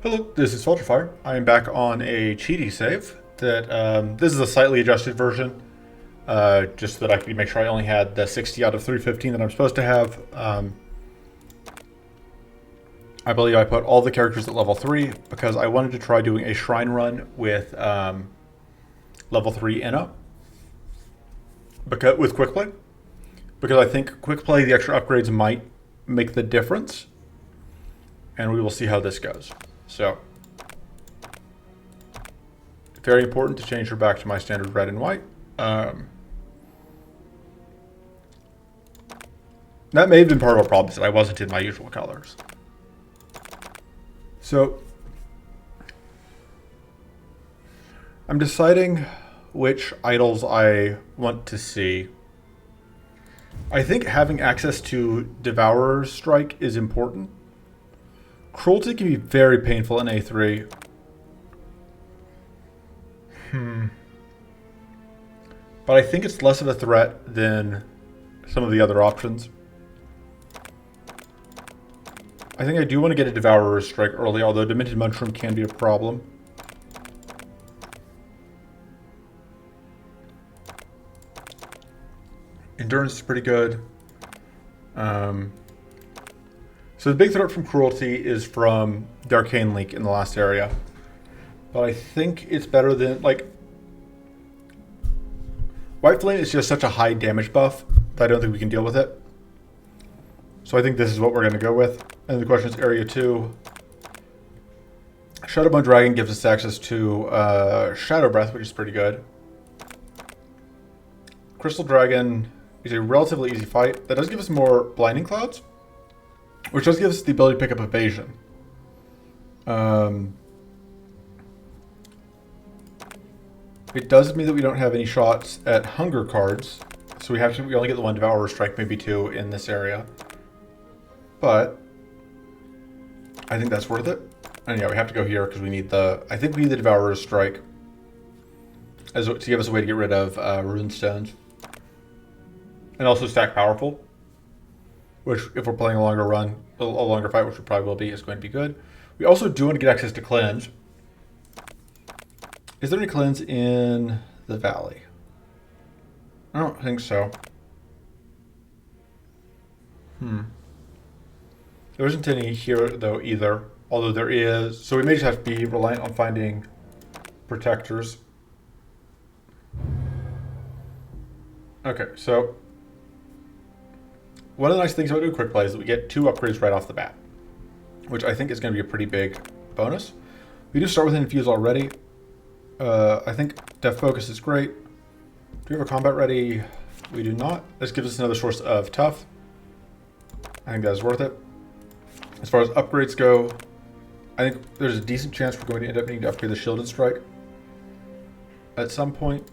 Hello, this is Fire. I am back on a cheaty save. This is a slightly adjusted version, just so that I could make sure I only had the 60 out of 315 that I'm supposed to have. I believe I put all the characters at level 3 because I wanted to try doing a shrine run with level 3 Inna with Quickplay. Because I think Quickplay, the extra upgrades might make the difference. And we will see how this goes. So, very important to change her back to my standard red and white. That may have been part of our problem, that I wasn't in my usual colors. So, I'm deciding which idols I want to see. I think having access to Devourer's Strike is important. Cruelty can be very painful in A3. But I think it's less of a threat than some of the other options. I think I do want to get a Devourer's Strike early, although Demented Mushroom can be a problem. Endurance is pretty good. So the big threat from Cruelty is from the Arcane Leak in the last area. But I think it's better than, like... White Flame is just such a high damage buff that I don't think we can deal with it. So I think this is what we're going to go with. And the question is Area 2. Shadowbone Dragon gives us access to Shadow Breath, which is pretty good. Crystal Dragon is a relatively easy fight. That does give us more Blinding Clouds, which does give us the ability to pick up Evasion. It does mean that we don't have any shots at Hunger cards, so we only get the one Devourer's Strike, maybe two in this area. But I think that's worth it. And yeah, we have to go here because we need I think we need the Devourer's Strike to give us a way to get rid of Rune Stones. And also stack Powerful, which if we're playing a longer run, a longer fight, which we probably will be, is going to be good. We also do want to get access to Cleanse. Is there any Cleanse in the Valley? I don't think so. There isn't any here, though, either. Although there is. So we may just have to be reliant on finding protectors. Okay, so one of the nice things about doing Quickplay is that we get 2 upgrades right off the bat, which I think is going to be a pretty big bonus. We do start with Infuse already. I think Def Focus is great. Do we have a combat ready? We do not. This gives us another source of Tough. I think that is worth it. As far as upgrades go, I think there's a decent chance we're going to end up needing to upgrade the Shielded Strike at some point.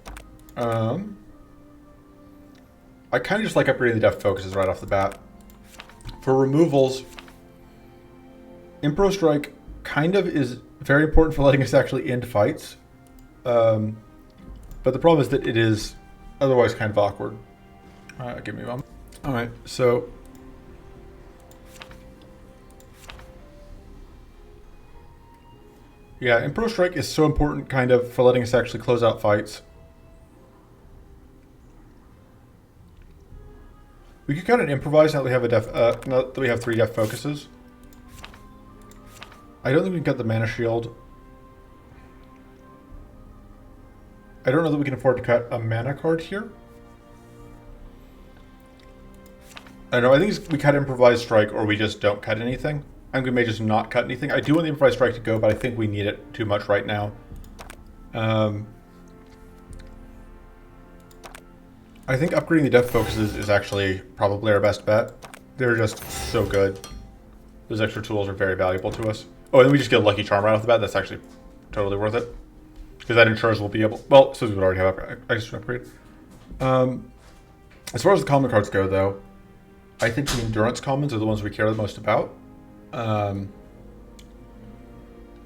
I kind of just like upgrading the Def Focuses right off the bat. For removals, Impro Strike kind of is very important for letting us actually end fights. But the problem is that it is otherwise kind of awkward. Give me a moment. Alright, so... yeah, Impro Strike is so important kind of for letting us actually close out fights. We could kind of improvise now that we have now that we have 3 Def Focuses. I don't think we can cut the Mana Shield. I don't know that we can afford to cut a mana card here. I don't know, I think we cut Improvised Strike or we just don't cut anything. I think we may just not cut anything. I do want the Improvised Strike to go, but I think we need it too much right now. I think upgrading the Def Focuses is actually probably our best bet. They're just so good. Those extra tools are very valuable to us. Oh, and then we just get a Lucky Charm right off the bat. That's actually totally worth it. Because that ensures we'll be able... well, since we would already have extra upgrade. As far as the common cards go, though, I think the Endurance commons are the ones we care the most about.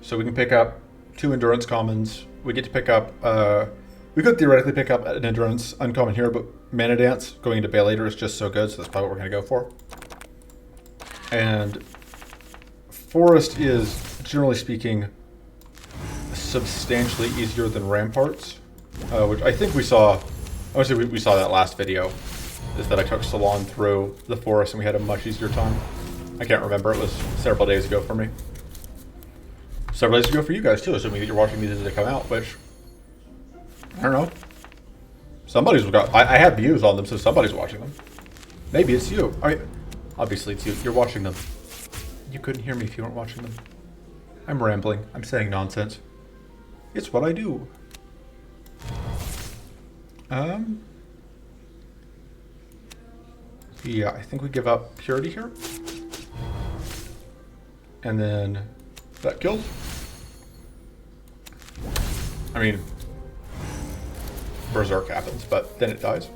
So we can pick up 2 Endurance commons. We get to pick up... we could theoretically pick up an Endurance uncommon here, but Mana Dance going into Bailator is just so good, so that's probably what we're going to go for. And Forest is generally speaking, substantially easier than ramparts, which I think we saw. Obviously, we saw that last video. Is that I took Salon through the forest and we had a much easier time. I can't remember. It was several days ago for me. Several days ago for you guys too, assuming that you're watching these as they come out. Which I don't know. Somebody's got. I have views on them, so somebody's watching them. Maybe it's you. Obviously it's you. You're watching them. You couldn't hear me if you weren't watching them. I'm rambling. I'm saying nonsense. It's what I do. Yeah, I think we give up purity here. And then that kills. I mean, Berserk happens, but then it dies.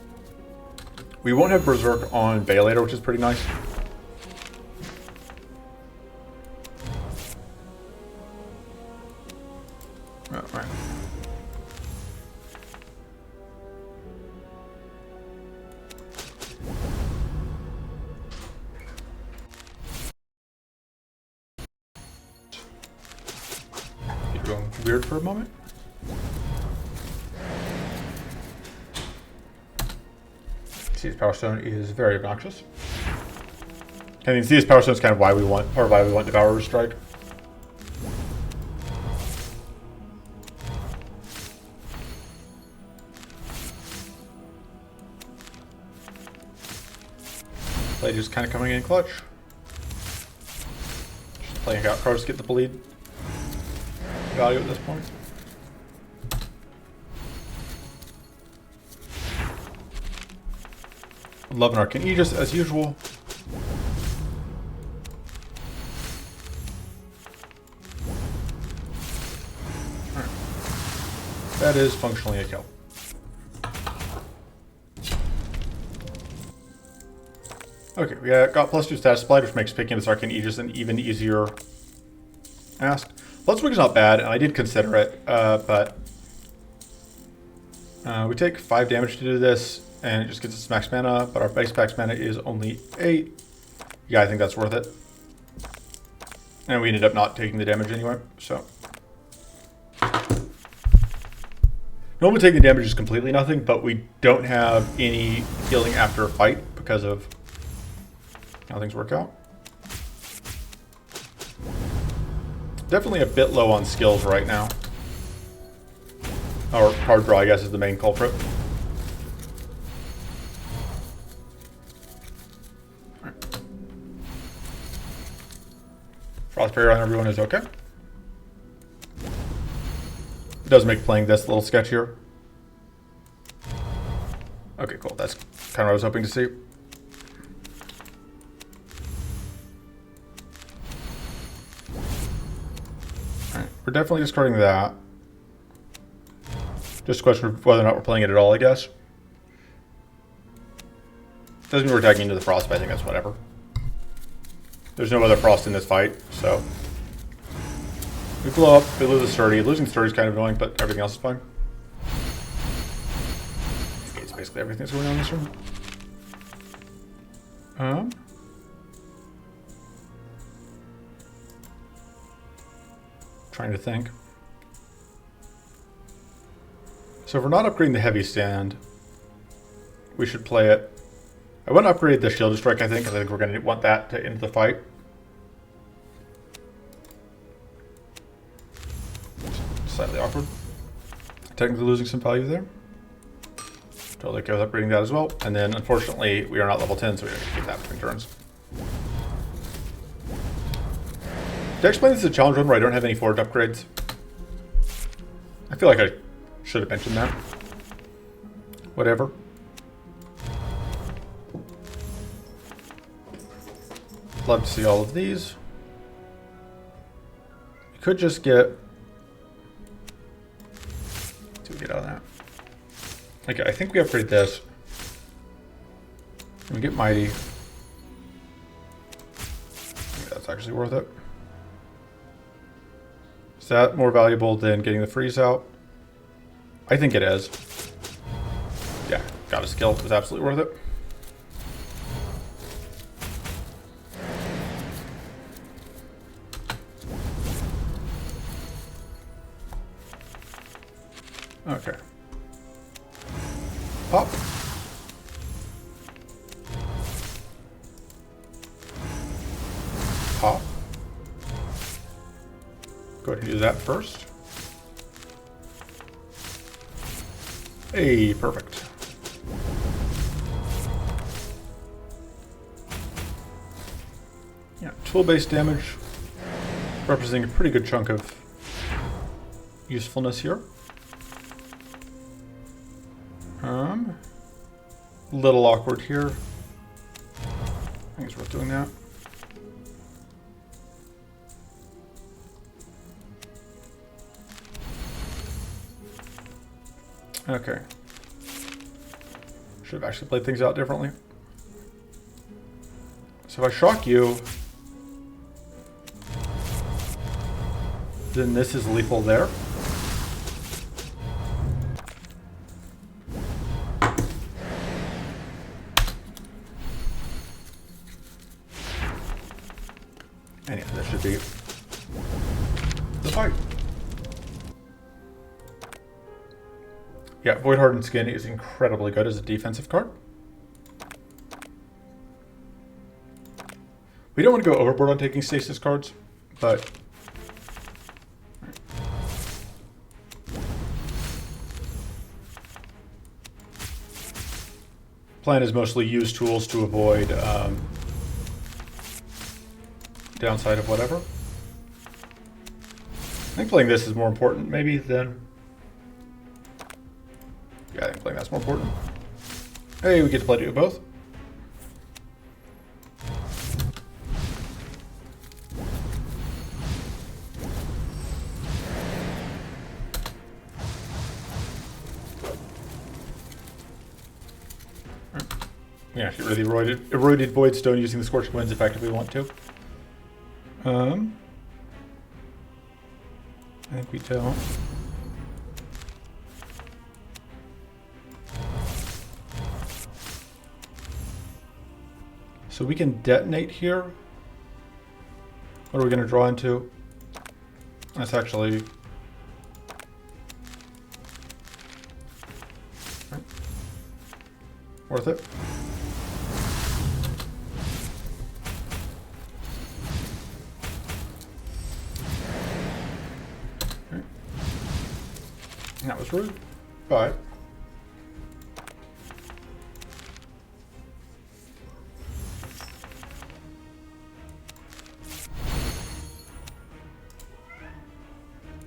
We won't have Berserk on Bay later, which is pretty nice. Oh, right. Keep going weird for a moment. Sea's Power Stone is very obnoxious. I mean, Sea's Power Stone is kind of why we want Devourer's Strike. Play just kind of coming in clutch. Just playing out cards to get the bleed value at this point. Love an Arcane Aegis as usual. Alright. That is functionally a kill. Okay, we got +2 status applied, which makes picking this Arcane Aegis an even easier ask. Bloodswing is not bad, and I did consider it, but we take 5 damage to do this. And it just gets us max mana, but our base max mana is only 8. Yeah, I think that's worth it. And we ended up not taking the damage anyway, so. Normally taking the damage is completely nothing, but we don't have any healing after a fight because of how things work out. Definitely a bit low on skills right now. Or card draw, I guess, is the main culprit. Frost Barrier on everyone is okay. It does make playing this a little sketchier. Okay, cool. That's kind of what I was hoping to see. Alright, we're definitely discarding that. Just a question of whether or not we're playing it at all, I guess. Doesn't mean we're tagging into the Frost, but I think that's whatever. There's no other Frost in this fight, so. We blow up, we lose a Sturdy. Losing Sturdy is kind of annoying, but everything else is fine. It's basically everything that's going on in this room. Trying to think. So if we're not upgrading the heavy stand, we should play it. I want to upgrade the Shield Strike, I think, because I think we're going to want that to end the fight. Slightly awkward. Technically losing some value there. Totally okay with upgrading that as well. And then, unfortunately, we are not level 10, so we have to keep that between turns. Did I explain this is a challenge run where I don't have any forward upgrades? I feel like I should have mentioned that. Whatever. Love to see all of these. You could just get... What do we get out of that? Okay, I think we upgrade this. And we get Mighty. I think that's actually worth it. Is that more valuable than getting the freeze out? I think it is. Yeah, got a skill. It was absolutely worth it. Okay. Pop. Pop. Go ahead and do that first. Hey, perfect. Yeah, tool-based damage representing a pretty good chunk of usefulness here. Little awkward here. I think it's worth doing that. Okay. Should have actually played things out differently. So if I shock you, then this is lethal there. And yeah, that should be the fight. Yeah, Void Hardened Skin is incredibly good as a defensive card. We don't want to go overboard on taking stasis cards, but plan is mostly use tools to avoid downside of whatever. I think playing this is more important maybe than... Yeah, I think playing that's more important. Hey, we get to play do both. We can actually really eroded Voidstone using the Scorching Winds effect if we want to. I think we don't. So we can detonate here. What are we going to draw into? That's actually... worth it. Okay. That was rude, but...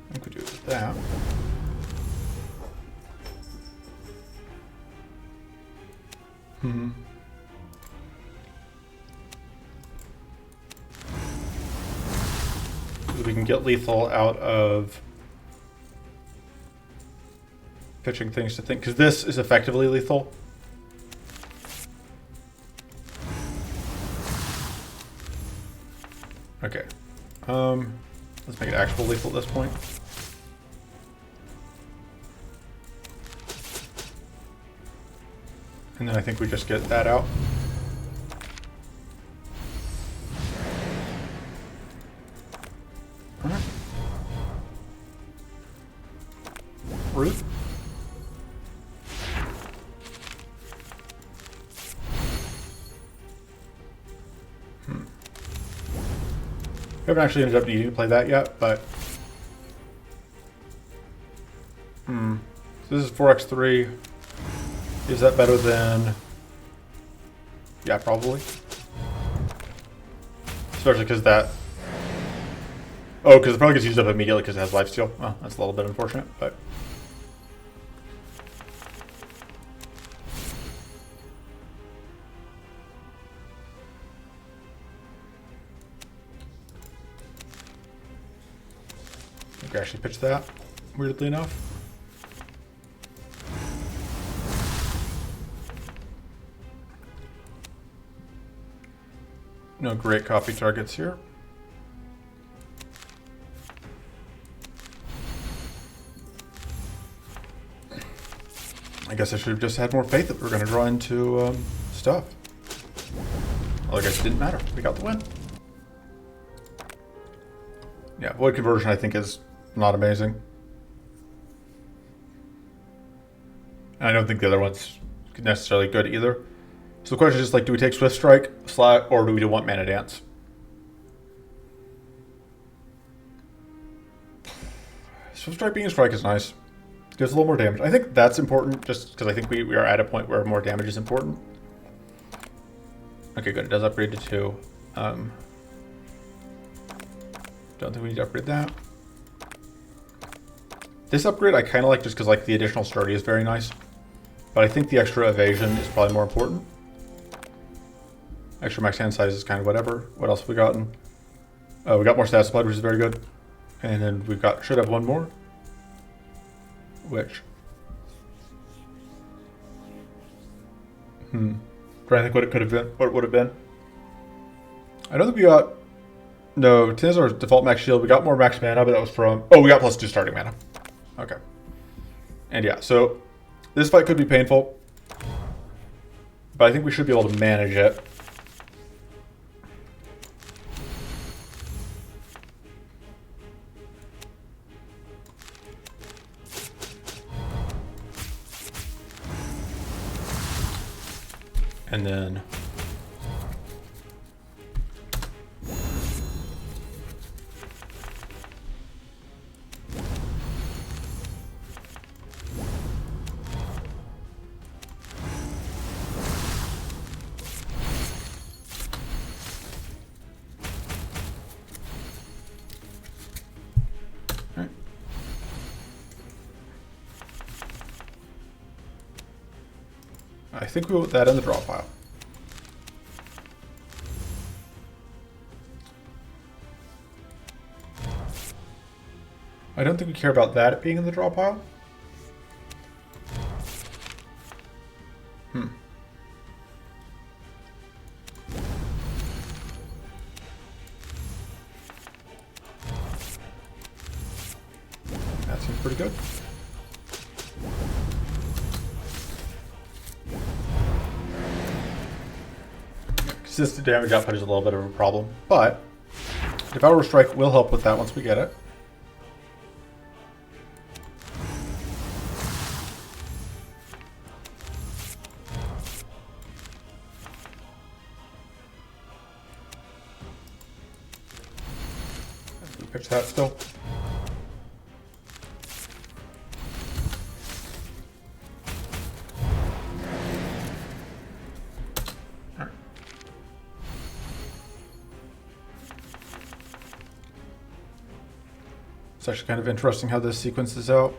I think we do it with that. We can get lethal out of pitching things to think, because this is effectively lethal. Okay. Let's make it actual lethal at this point. And then I think we just get that out. Alright. Rude. We haven't actually ended up needing to play that yet, but... So this is 4x3. Is that better than... Yeah, probably. Especially because that... Oh, because it probably gets used up immediately because it has lifesteal. Well, that's a little bit unfortunate, but... I think I actually pitched that, weirdly enough. No great copy targets here. I guess I should have just had more faith that we were going to draw into stuff. Well, I guess it didn't matter. We got the win. Yeah, Void Conversion I think is not amazing. And I don't think the other one's necessarily good either. So the question is just like, do we take Swift Strike, or do we want Mana Dance? Swift Strike being a strike is nice. It gives a little more damage. I think that's important just because I think we are at a point where more damage is important. Okay, good. It does upgrade to 2. Don't think we need to upgrade that. This upgrade I kind of like just because like the additional sturdy is very nice. But I think the extra evasion is probably more important. Extra max hand size is kind of whatever. What else have we gotten? We got more stat supply, which is very good. And then we've got, should have one more. Which? Trying to think what it could have been. What it would have been. I don't think we got... No, 10 is our default max shield. We got more max mana, but that was from... Oh, we got +2 starting mana. Okay. And yeah, so this fight could be painful. But I think we should be able to manage it. And then... I think we put that in the draw pile. I don't think we care about that being in the draw pile. That seems pretty good. Consistent damage output is a little bit of a problem, but Devourer Strike will help with that once we get it. We pitch that still. It's actually kind of interesting how this sequences out.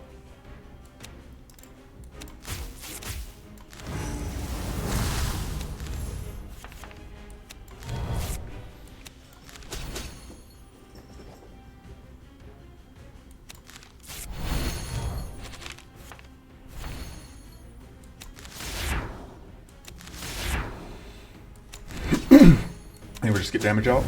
I think we just get damage out.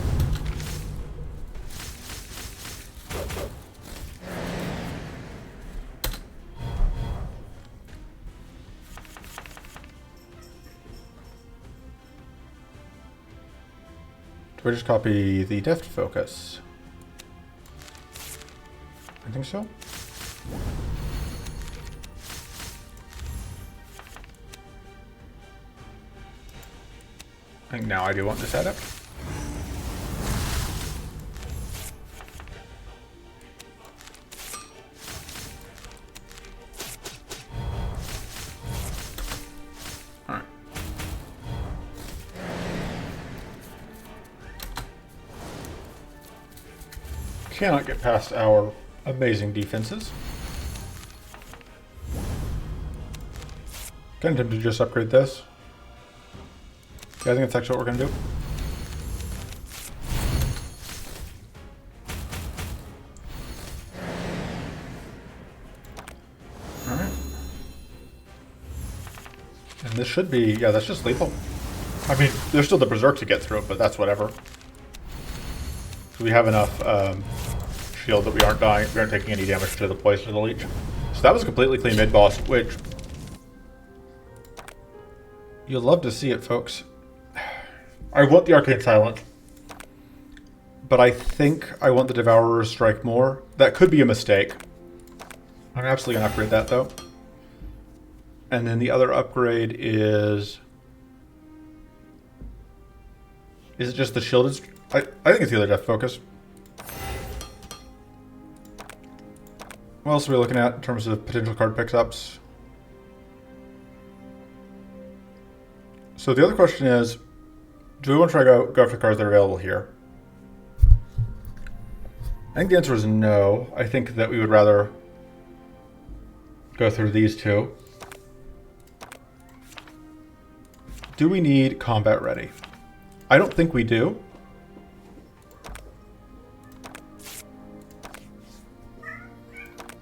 Do I just copy the deft focus? I think so. I think now I do want this adept. Cannot get past our amazing defenses. Kind of tempted to just upgrade this. Yeah, I think that's actually what we're going to do. Alright. And this should be, yeah, that's just lethal. I mean, there's still the Berserk to get through, but that's whatever. So we have enough shield that we aren't dying, we aren't taking any damage to the poison of the leech. So that was a completely clean mid-boss, which you'll love to see it, folks. I want the Arcane Silence, but I think I want the Devourer's Strike more. That could be a mistake. I'm absolutely going to upgrade that, though. And then the other upgrade is it just the shielded? I think it's the other death focus. What else are we looking at in terms of potential card pickups? So the other question is, do we want to try to go after cards that are available here? I think the answer is no. I think that we would rather go through these two. Do we need combat ready? I don't think we do.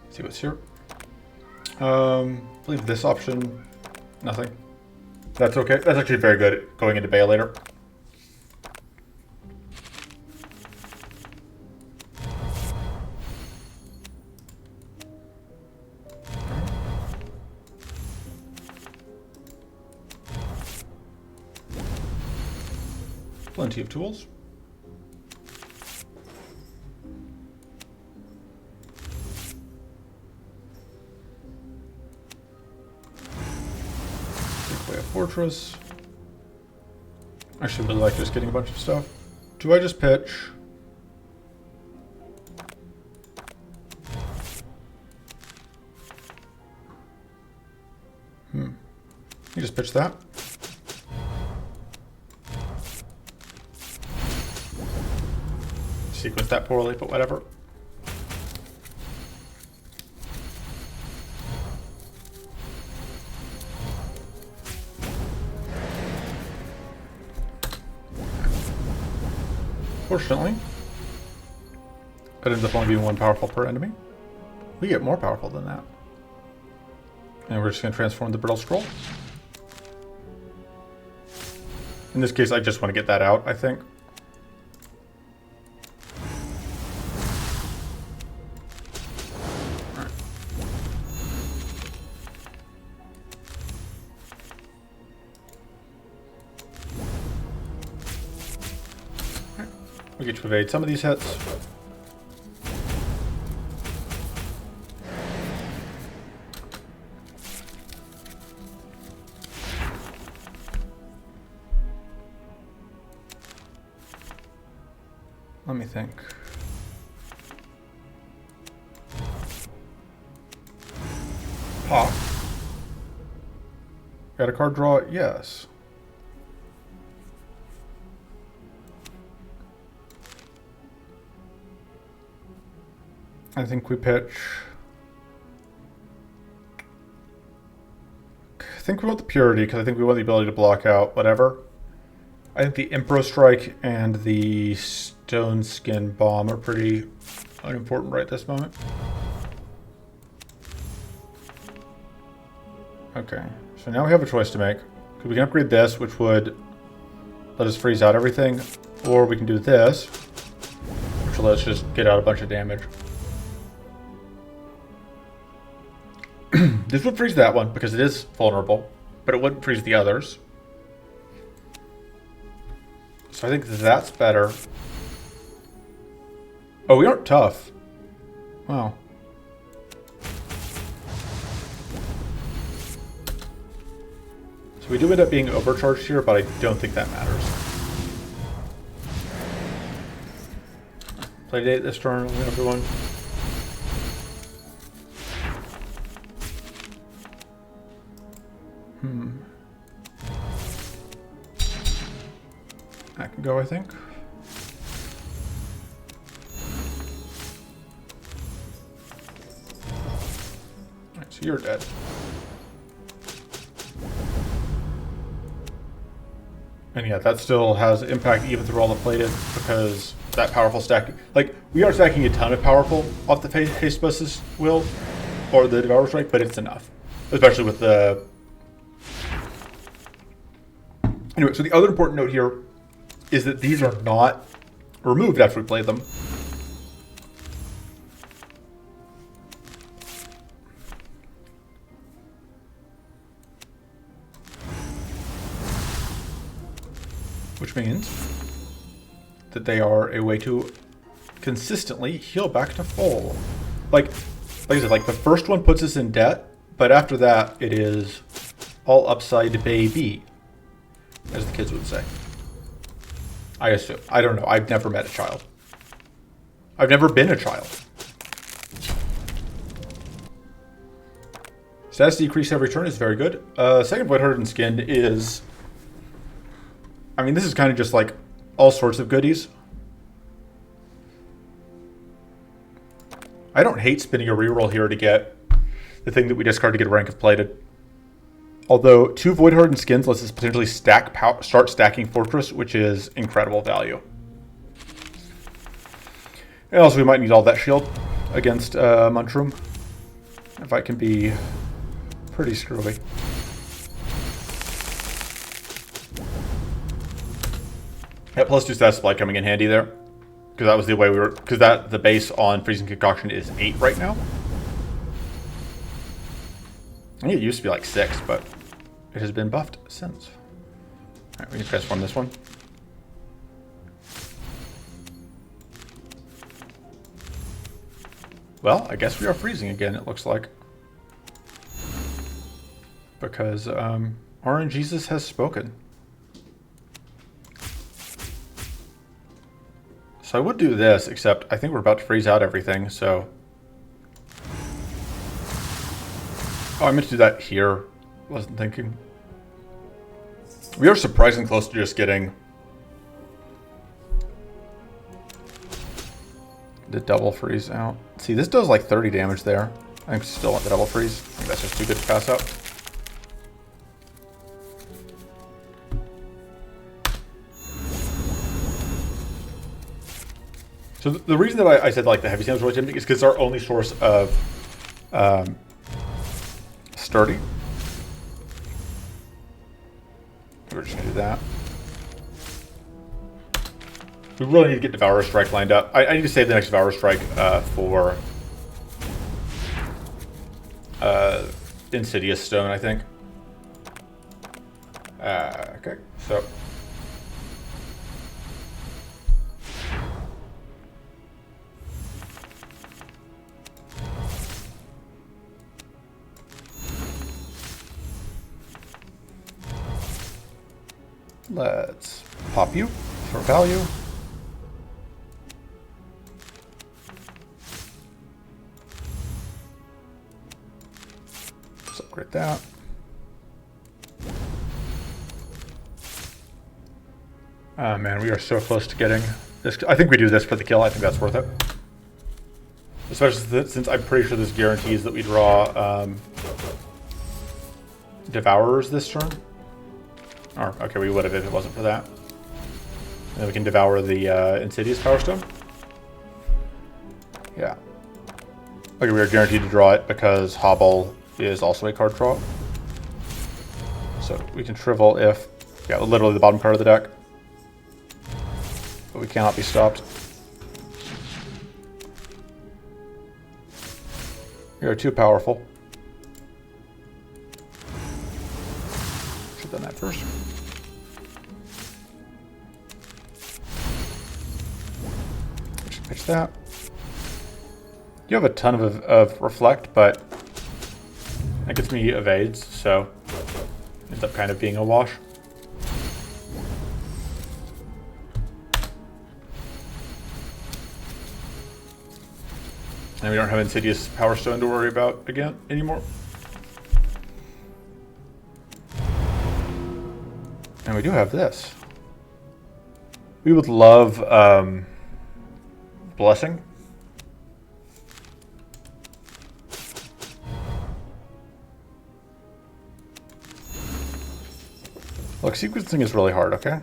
Let's see what's here. I believe this option, nothing. That's okay. That's actually very good at going into Bay later. Plenty of tools. Quickplay a fortress. I actually really like just getting a bunch of stuff. Do I just pitch? You just pitch that. Sequence that poorly, but whatever. Fortunately, it ends up only being one powerful per enemy. We get more powerful than that. And we're just going to transform the brittle scroll. In this case, I just want to get that out, I think. We get to evade some of these hits. Let me think. Pop. Got a card draw? Yes. I think we pitch. I think we want the purity because I think we want the ability to block out whatever. I think the Emperor Strike and the Stone Skin Bomb are pretty unimportant right this moment. Okay, so now we have a choice to make. We can upgrade this, which would let us freeze out everything, or we can do this, which will let us just get out a bunch of damage. This would freeze that one because it is vulnerable, but it wouldn't freeze the others. So I think that's better. Oh, we aren't tough. Wow. So we do end up being overcharged here, but I don't think that matters. Playdate this turn, everyone. That can go, I think. Alright, so you're dead. And yeah, that still has impact even through all the plated, because that powerful stack... Like, we are stacking a ton of powerful off the Haste Buses will, or the Devour Strike, but it's enough. Especially with the... Anyway, so the other important note here is that these are not removed after we play them. Which means that they are a way to consistently heal back to full. Like I said, like the first one puts us in debt, but after that it is All upside baby, as the kids would say. I assume. I don't know. I've never met a child. I've never been a child. Status decrease every turn is very good. Second Void Hardened Skin is... I mean, this is kind of just like all sorts of goodies. I don't hate spinning a reroll here to get the thing that we discard to get a rank of plated. Although 2 Void Hardened Skins lets us potentially start stacking Fortress, which is incredible value. And also we might need all that shield against Munchroom. If I can be pretty screwy. That +2 status supply coming in handy there. Because that was the way we were... Because the base on Freezing Concoction is 8 right now. I think it used to be like 6, but it has been buffed since. Alright, we can transform this one. Well, I guess we are freezing again, it looks like. Because RNGesus has spoken. So I would do this, except I think we're about to freeze out everything, so... Oh, I meant to do that here. Wasn't thinking. We are surprisingly close to just getting the double freeze out. See, this does like 30 damage there. I think we still want the double freeze. I think that's just too good to pass up. So the reason that I said like the heavy sand was really tempting is because it's our only source of sturdy. We're just gonna do that. We really need to get Devourer Strike lined up. I need to save the next Devourer Strike for Insidious Stone, I think. Okay, so. Let's pop you for value. Let's upgrade that. Oh man, we are so close to getting this. I think we do this for the kill. I think that's worth it. Especially since I'm pretty sure this guarantees that we draw Devourers this turn. Or, okay, we would have if it wasn't for that. And then we can devour the Insidious Power Stone. Yeah. Okay, we are guaranteed to draw it because Hobble is also a card draw. So we can Shrivel if... Yeah, literally the bottom card of the deck. But we cannot be stopped. We are too powerful. Should have done that first. Pitch that. You have a ton of Reflect, but that gets me evades, so it ends up kind of being a wash. And we don't have Insidious Power Stone to worry about again anymore. And we do have this. We would love Blessing. Look, sequencing is really hard, okay?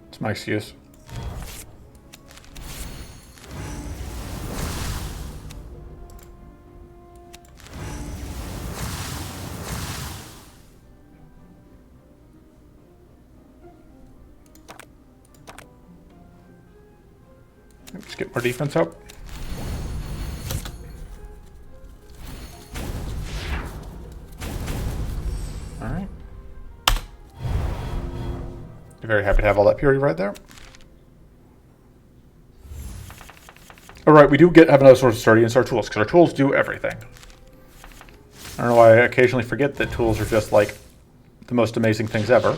It's my excuse. Just get more defense up. Alright. Very happy to have all that purity right there. Alright, we do have another source of sturdy in our tools, because our tools do everything. I don't know why I occasionally forget that tools are just like the most amazing things ever.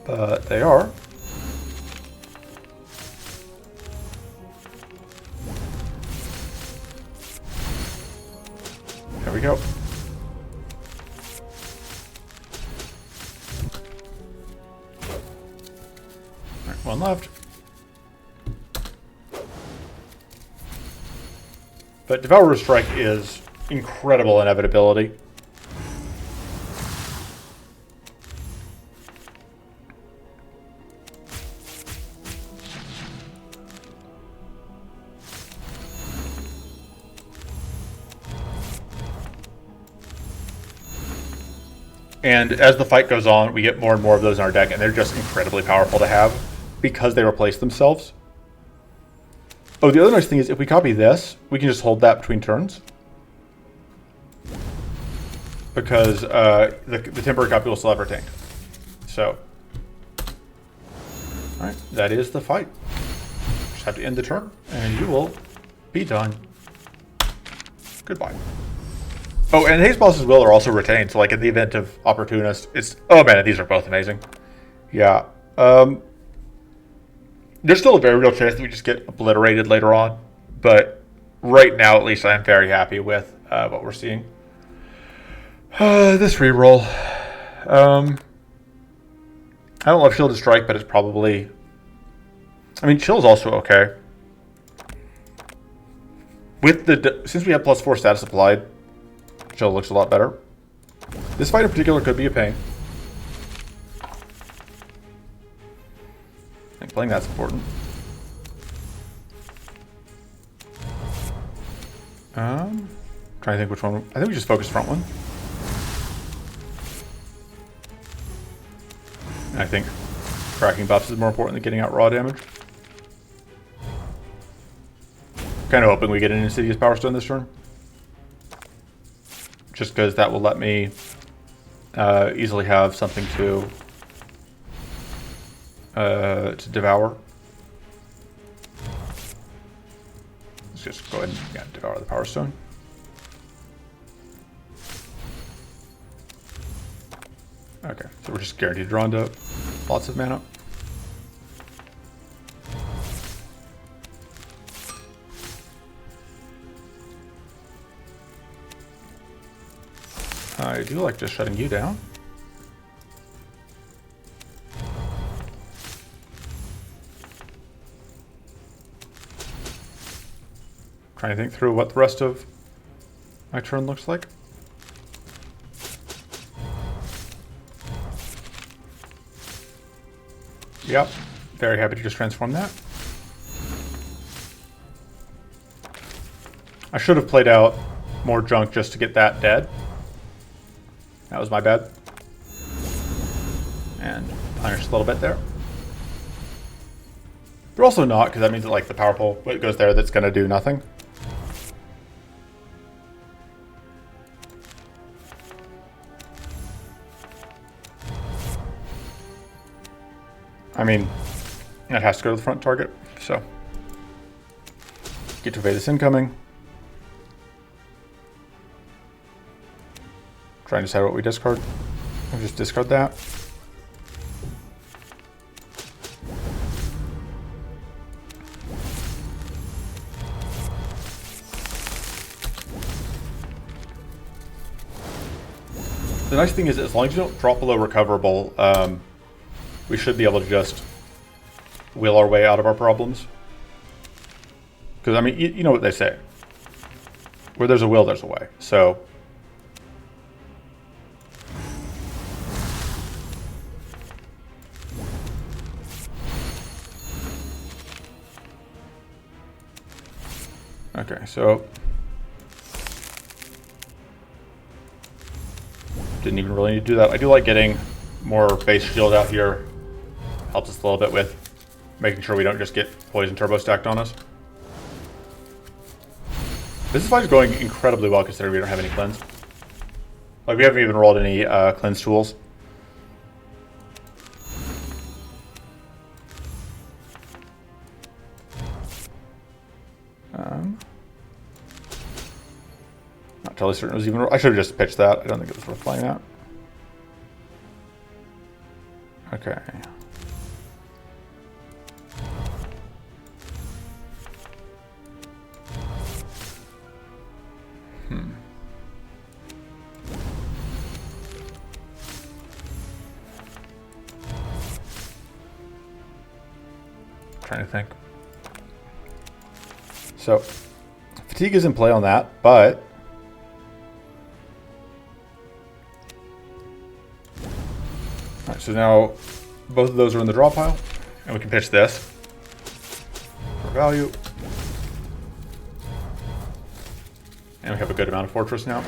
But they are. There we go. All right, one left. But Devourer's Strike is incredible inevitability. And as the fight goes on, we get more and more of those in our deck, and they're just incredibly powerful to have because they replace themselves. Oh, the other nice thing is if we copy this, we can just hold that between turns. Because the temporary copy will still have retained. So, alright, that is the fight. Just have to end the turn, and you will be done. Goodbye. Oh, and Haze Boss's Will are also retained, so like in the event of Opportunist, it's... Oh man, these are both amazing. Yeah. There's still a very real chance that we just get obliterated later on, but right now, at least, I am very happy with what we're seeing. This reroll. I don't love Shielded Strike, but it's probably... I mean, Chill is also okay. With the... Since we have +4 status applied, Chill looks a lot better. This fight in particular could be a pain. I think playing that's important. Trying to think which one. I think we just focus front one. And I think cracking buffs is more important than getting out raw damage. Kind of hoping we get an Insidious Power Stone this turn. Just because that will let me easily have something to devour. Let's just go ahead and devour the Power Stone. Okay, so we're just guaranteed to draw into lots of mana. I do like just shutting you down. Trying to think through what the rest of my turn looks like. Yep, very happy to just transform that. I should have played out more junk just to get that dead. That was my bad. And punish a little bit there. But also not, because that means that like the powerful goes there that's going to do nothing. I mean, it has to go to the front target, so. Get to evade this incoming. Try and decide what we discard. We'll just discard that. The nice thing is, as long as you don't drop below recoverable, we should be able to just will our way out of our problems. Because, I mean, you know what they say. Where there's a will, there's a way. So... Okay, so... Didn't even really need to do that. I do like getting more base shield out here. Helps us a little bit with making sure we don't just get poison turbo stacked on us. This fight is going incredibly well considering we don't have any cleanse. Like, we haven't even rolled any cleanse tools. Not entirely certain it was even. I should have just pitched that. I don't think it was worth playing that. Okay. Trying to think. So, fatigue is in play on that, but alright, so now both of those are in the draw pile, and we can pitch this for value. And we have a good amount of fortress now,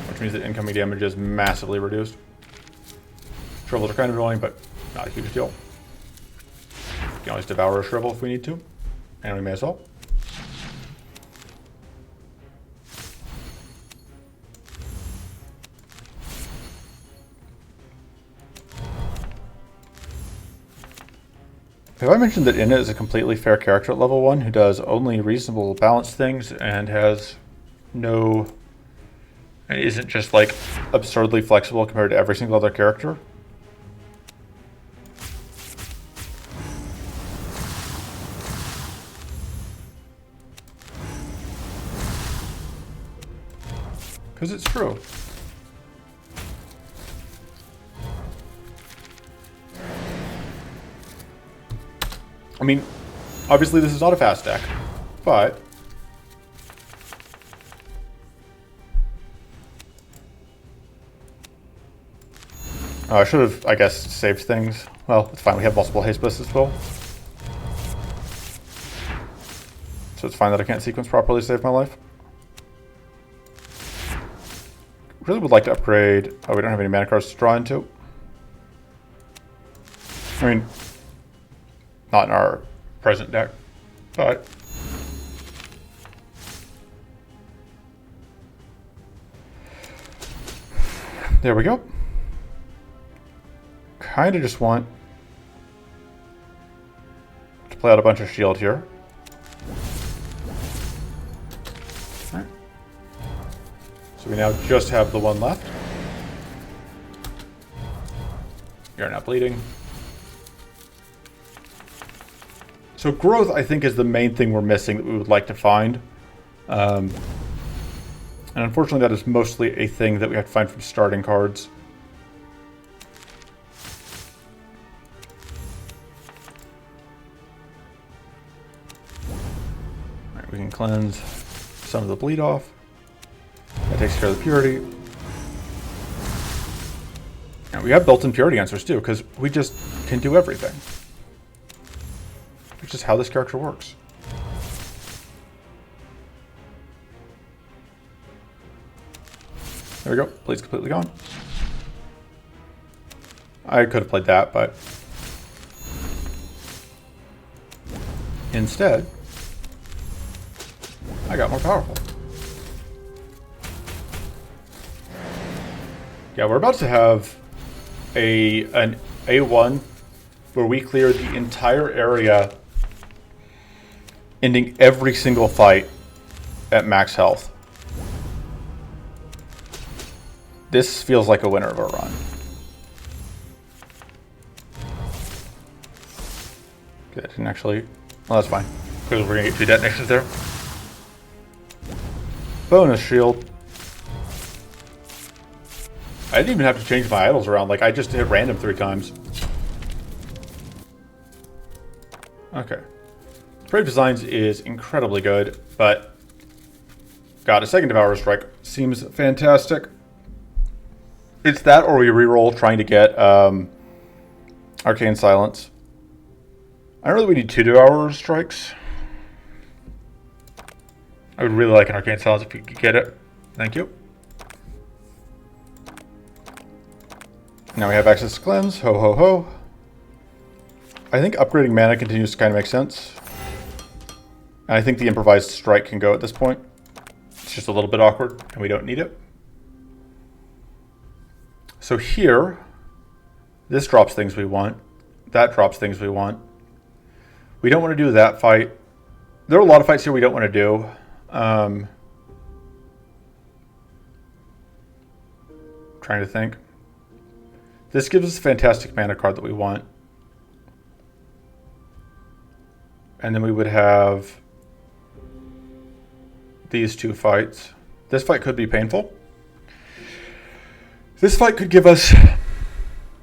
which means that incoming damage is massively reduced. Shrivels are kind of annoying, but not a huge deal. We can always devour a shrivel if we need to, and we may as well. Have I mentioned that Inna is a completely fair character at level 1 who does only reasonable balanced things and has no... and isn't just like absurdly flexible compared to every single other character? Because it's true. I mean, obviously this is not a fast deck, but I should have, I guess, saved things. Well, it's fine. We have multiple haste bliss as well. So it's fine that I can't sequence properly to save my life. Really would like to upgrade... Oh, we don't have any mana cards to draw into. I mean, not in our present deck, but... there we go. Kind of just want to play out a bunch of shield here. Alright. So we now just have the one left. You're not bleeding. So growth, I think, is the main thing we're missing that we would like to find. And unfortunately, that is mostly a thing that we have to find from starting cards. Alright, we can cleanse some of the bleed off. That takes care of the purity. And we have built-in purity answers too, because we just can do everything. Which is how this character works. There we go. Blade's completely gone. I could have played that, but instead, I got more powerful. Yeah, we're about to have an A1 where we clear the entire area, ending every single fight at max health. This feels like a winner of a run. Okay, that didn't actually... well, that's fine, because we're going to get 2 detonations there. Bonus shield. I didn't even have to change my idols around. Like, I just hit random 3 times. Okay. Brave Designs is incredibly good, but God, a second Devourer Strike seems fantastic. It's that or we reroll trying to get Arcane Silence. I don't know that we need 2 Devourer Strikes. I would really like an Arcane Silence if you could get it. Thank you. Now we have access to Cleanse. Ho ho ho. I think upgrading mana continues to kind of make sense. And I think the Improvised Strike can go at this point. It's just a little bit awkward, and we don't need it. So here, this drops things we want. That drops things we want. We don't want to do that fight. There are a lot of fights here we don't want to do. trying to think. This gives us a fantastic mana card that we want. And then we would have these two fights. This fight could be painful. This fight could give us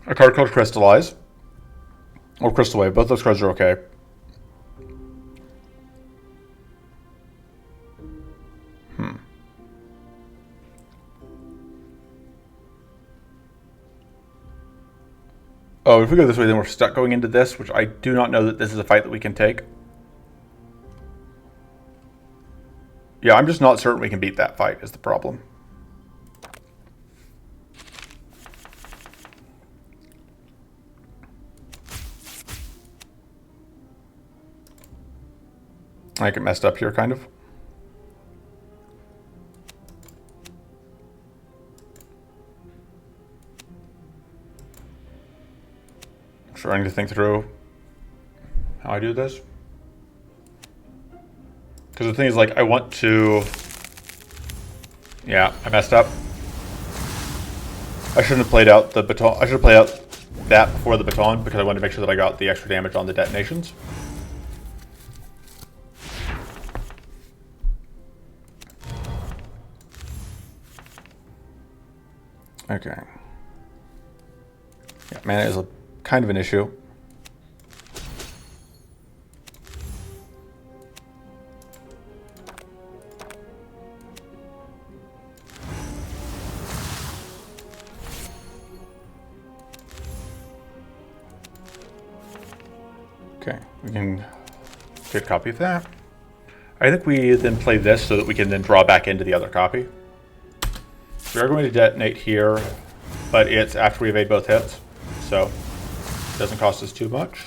a card called Crystallize. Or Crystal Wave. Both those cards are okay. Oh, if we go this way, then we're stuck going into this, which I do not know that this is a fight that we can take. Yeah, I'm just not certain we can beat that fight is the problem. I get messed up here, kind of. Trying to think through how I do this. Because the thing is, like, I want to... Yeah, I messed up. I shouldn't have played out the baton. I should have played out that before the baton because I wanted to make sure that I got the extra damage on the detonations. Okay. Yeah, mana is a kind of an issue. Okay, we can get a copy of that. I think we then play this so that we can then draw back into the other copy. We are going to detonate here, but it's after we evade both hits, so it doesn't cost us too much.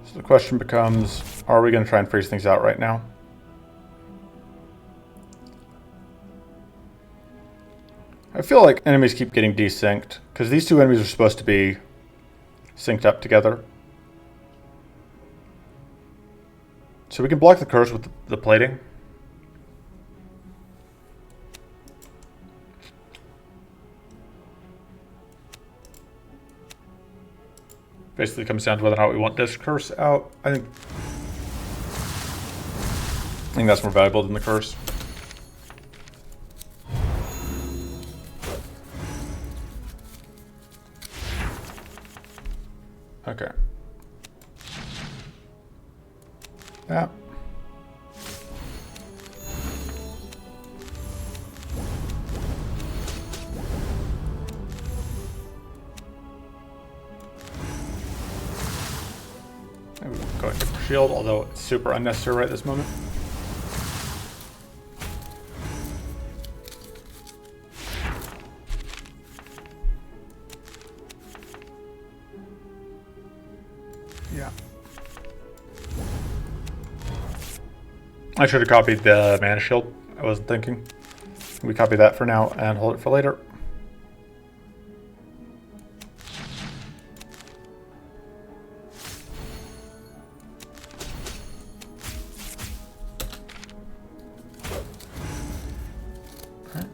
So the question becomes, are we going to try and freeze things out right now? I feel like enemies keep getting desynced, because these two enemies are supposed to be synced up together. So we can block the curse with the plating. Basically comes down to whether or not we want this curse out. I think that's more valuable than the curse. Okay. Yeah. Maybe we'll go ahead for shield, although it's super unnecessary right this moment. Yeah. I should have copied the mana shield. I wasn't thinking. We copy that for now and hold it for later. Right.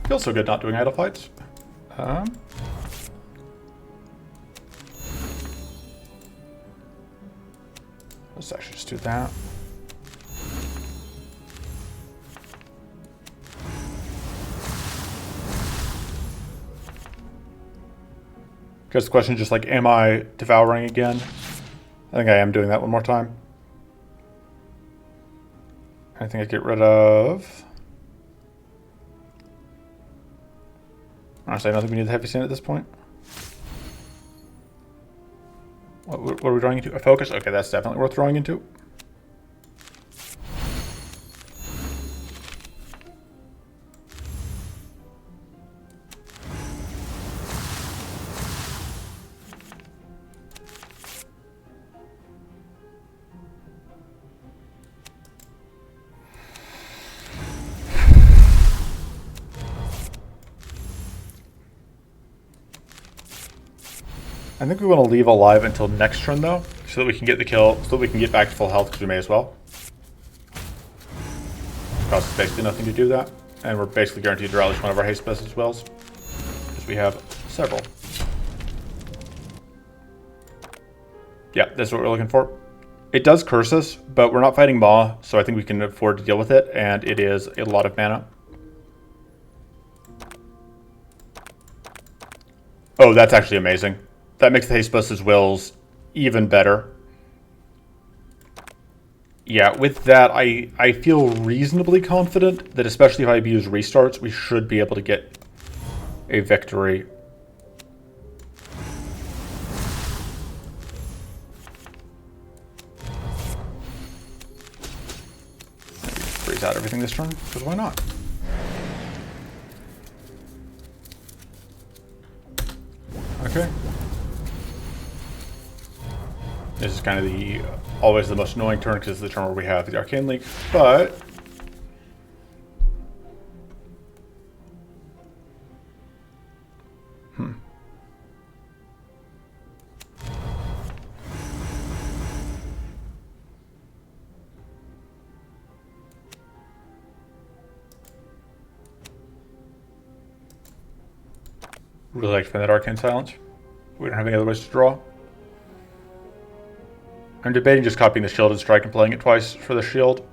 Feels so good not doing idle fights. Let's actually just do that. Guess the question is just like, am I devouring again? I think I am doing that one more time. I think I get rid of... Honestly, I don't think we need the heavy sand at this point. What are we drawing into? A focus? Okay, that's definitely worth drawing into. I think we want to leave alive until next turn though, so that we can get the kill, so that we can get back to full health, because we may as well. Costs basically nothing to do that, and we're basically guaranteed to draw at least one of our haste spells as well, because we have several. Yeah, that's what we're looking for. It does curse us, but we're not fighting Maw, so I think we can afford to deal with it, and it is a lot of mana. Oh, that's actually amazing. That makes the haste busts' wills even better. Yeah, with that, I feel reasonably confident that especially if I abuse restarts, we should be able to get a victory. Freeze out everything this turn, because why not? Okay. This is kind of always the most annoying turn because it's the turn where we have the Arcane Leak, but really like to find that Arcane Silence. We don't have any other ways to draw. I'm debating just copying the Shielded Strike and playing it twice for the shield.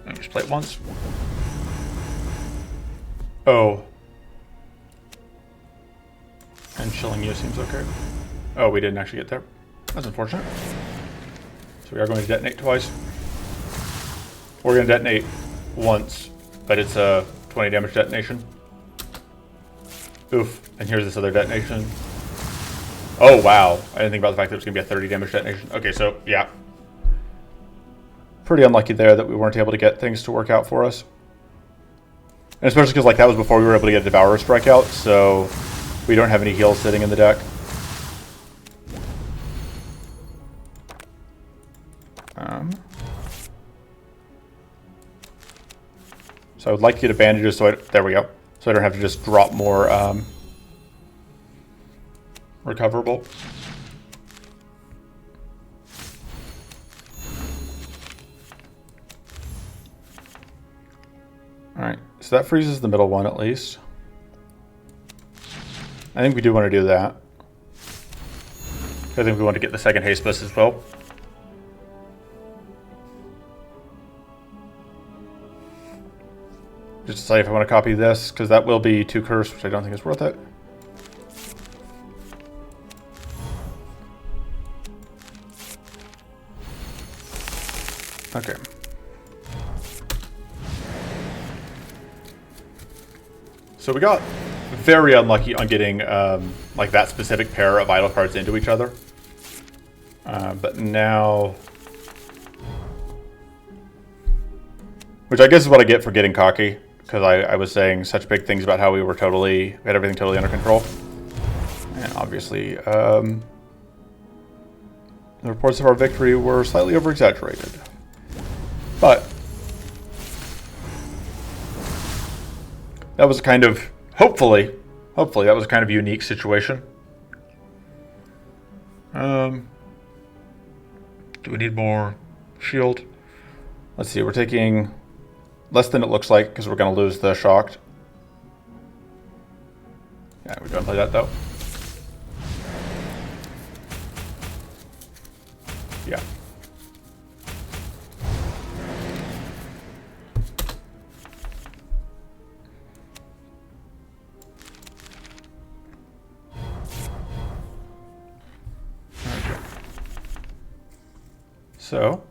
Let me just play it once. Oh. And chilling you seems okay. Oh, we didn't actually get there. That's unfortunate. So we are going to detonate twice. We're going to detonate once, but it's a 20 damage detonation. Oof. And here's this other detonation. Oh, wow. I didn't think about the fact that it was going to be a 30 damage detonation. Okay, so, yeah. Pretty unlucky there that we weren't able to get things to work out for us. And especially because, like, that was before we were able to get a Devourer strike out, so we don't have any heals sitting in the deck. So I would like to get a bandages, so there we go. So I don't have to just drop more recoverable. Alright, so that freezes the middle one at least. I think we do want to do that. I think we want to get the second haste bus as well. Just decide if I want to copy this, because that will be 2 curse, which I don't think is worth it. Okay. So we got very unlucky on getting like that specific pair of idle cards into each other. But now... Which I guess is what I get for getting cocky. Because I was saying such big things about how we had everything totally under control. And obviously, the reports of our victory were slightly over-exaggerated. But that was kind of, hopefully that was a kind of unique situation. Do we need more shield? Let's see, we're taking less than it looks like, because we're going to lose the Shocked. Yeah, we're going to play that, though. Yeah. Okay. So...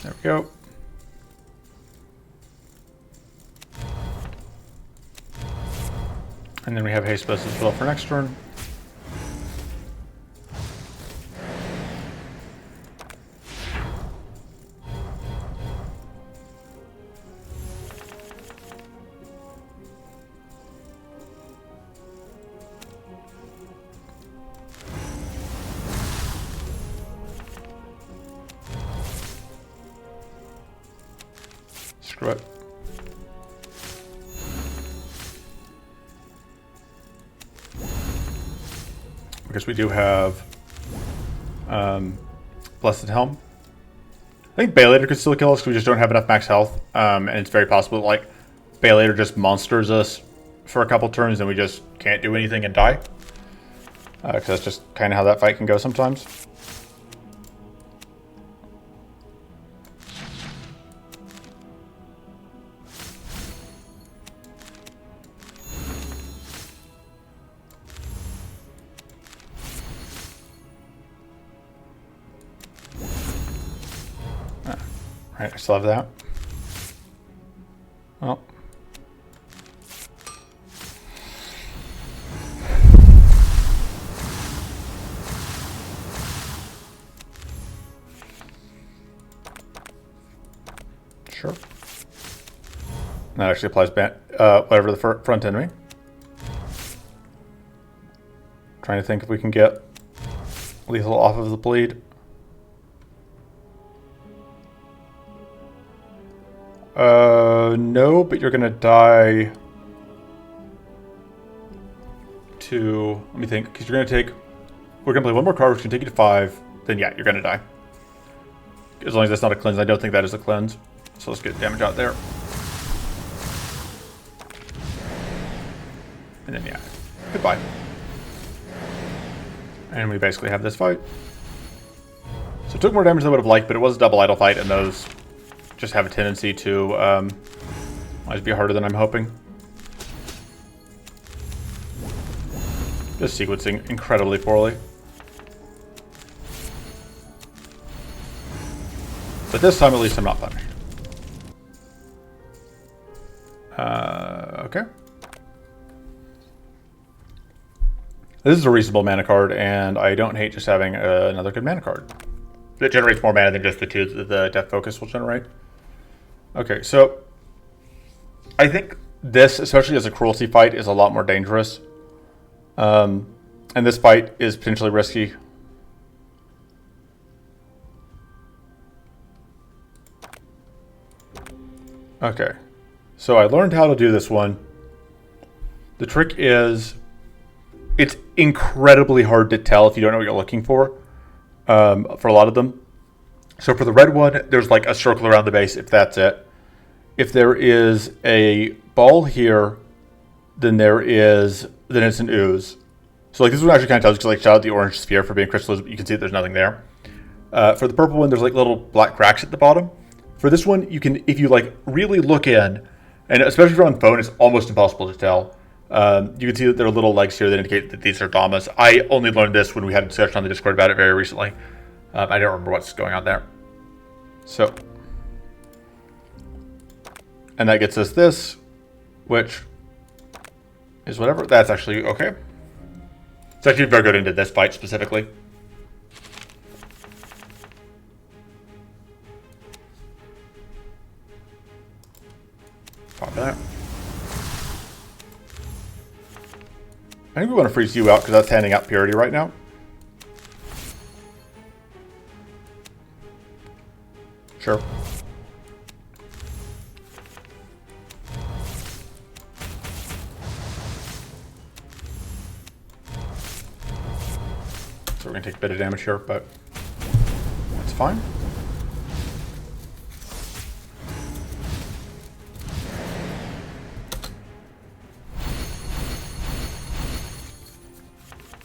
There we go. And then we have haste bus as well for next turn. Screw it. Because we do have Blessed Helm. I think Baylater could still kill us because we just don't have enough max health. And it's very possible that, like, Baylater just monsters us for a couple turns and we just can't do anything and die. Because that's just kind of how that fight can go sometimes. Alright, I still have that. Well. Sure. That actually applies whatever the front enemy. Trying to think if we can get lethal off of the bleed. No, but you're gonna die to, let me think, because we're gonna play one more card, which can take you to 5, then yeah, you're gonna die. As long as that's not a cleanse. I don't think that is a cleanse. So let's get damage out there. And then yeah, goodbye. And we basically have this fight. So it took more damage than I would have liked, but it was a double idle fight, and those just have a tendency to always be harder than I'm hoping. Just sequencing incredibly poorly. But this time at least I'm not punished. Okay. This is a reasonable mana card, and I don't hate just having another good mana card. That generates more mana than just the 2 that the Death Focus will generate. Okay, so I think this, especially as a cruelty fight, is a lot more dangerous. And this fight is potentially risky. Okay, so I learned how to do this one. The trick is, it's incredibly hard to tell if you don't know what you're looking for a lot of them. So for the red one, there's like a circle around the base, if that's it. If there is a ball here, then it's an ooze. So like this one actually kind of tells you, like, shout out the orange sphere for being crystallized, but you can see that there's nothing there. For the purple one, there's like little black cracks at the bottom. For this one, you can, if you like really look in, and especially if you're on phone, it's almost impossible to tell. You can see that there are little legs here that indicate that these are Damas. I only learned this when we had a discussion on the Discord about it very recently. I don't remember what's going on there. So, and that gets us this, which is whatever. That's actually okay. It's actually very good into this fight specifically. Pop that. I think we want to freeze you out because that's handing out purity right now. Sure. So we're going to take a bit of damage here, but that's fine.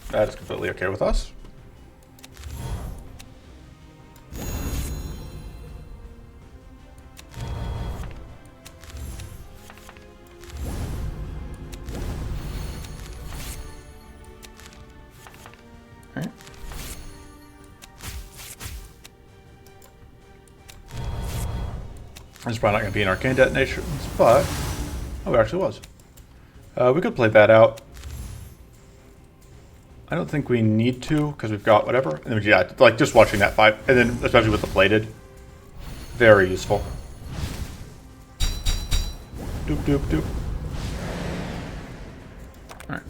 That is completely okay with us. Okay. It's probably not going to be an arcane detonations, but oh, it actually was. We could play that out. I don't think we need to, because we've got whatever. And then, yeah, like just watching that fight, and then especially with the plated, very useful. Doop, doop, doop. All right.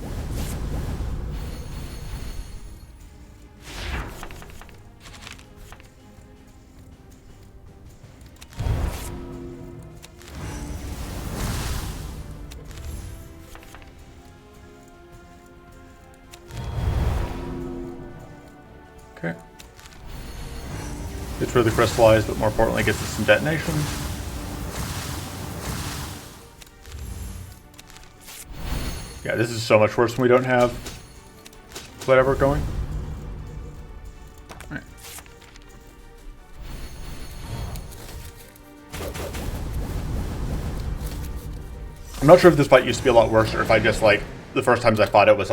It's really crystallized, but more importantly, gets us some detonation. Yeah, this is so much worse when we don't have whatever going. All right. I'm not sure if this fight used to be a lot worse, or if I just, like, the first times I fought it was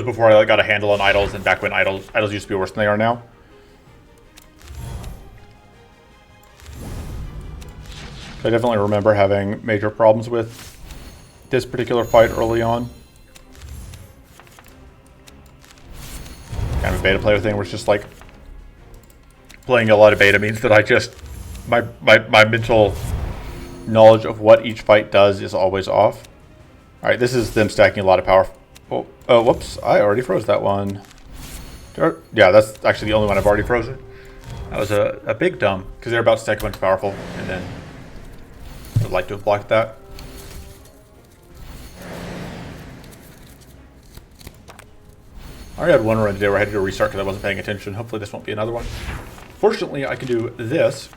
before I, like, got a handle on idols, and back when idols used to be worse than they are now. I definitely remember having major problems with this particular fight early on. Kind of a beta player thing where it's just like playing a lot of beta means that I just my mental knowledge of what each fight does is always off. Alright, this is them stacking a lot of power. Oh, whoops, I already froze that one. Yeah, that's actually the only one I've already frozen. That was a big dumb, because they're about to stack a bunch of powerful, and then I'd like to have blocked that. I already had one run today where I had to do a restart because I wasn't paying attention. Hopefully this won't be another one. Fortunately, I can do this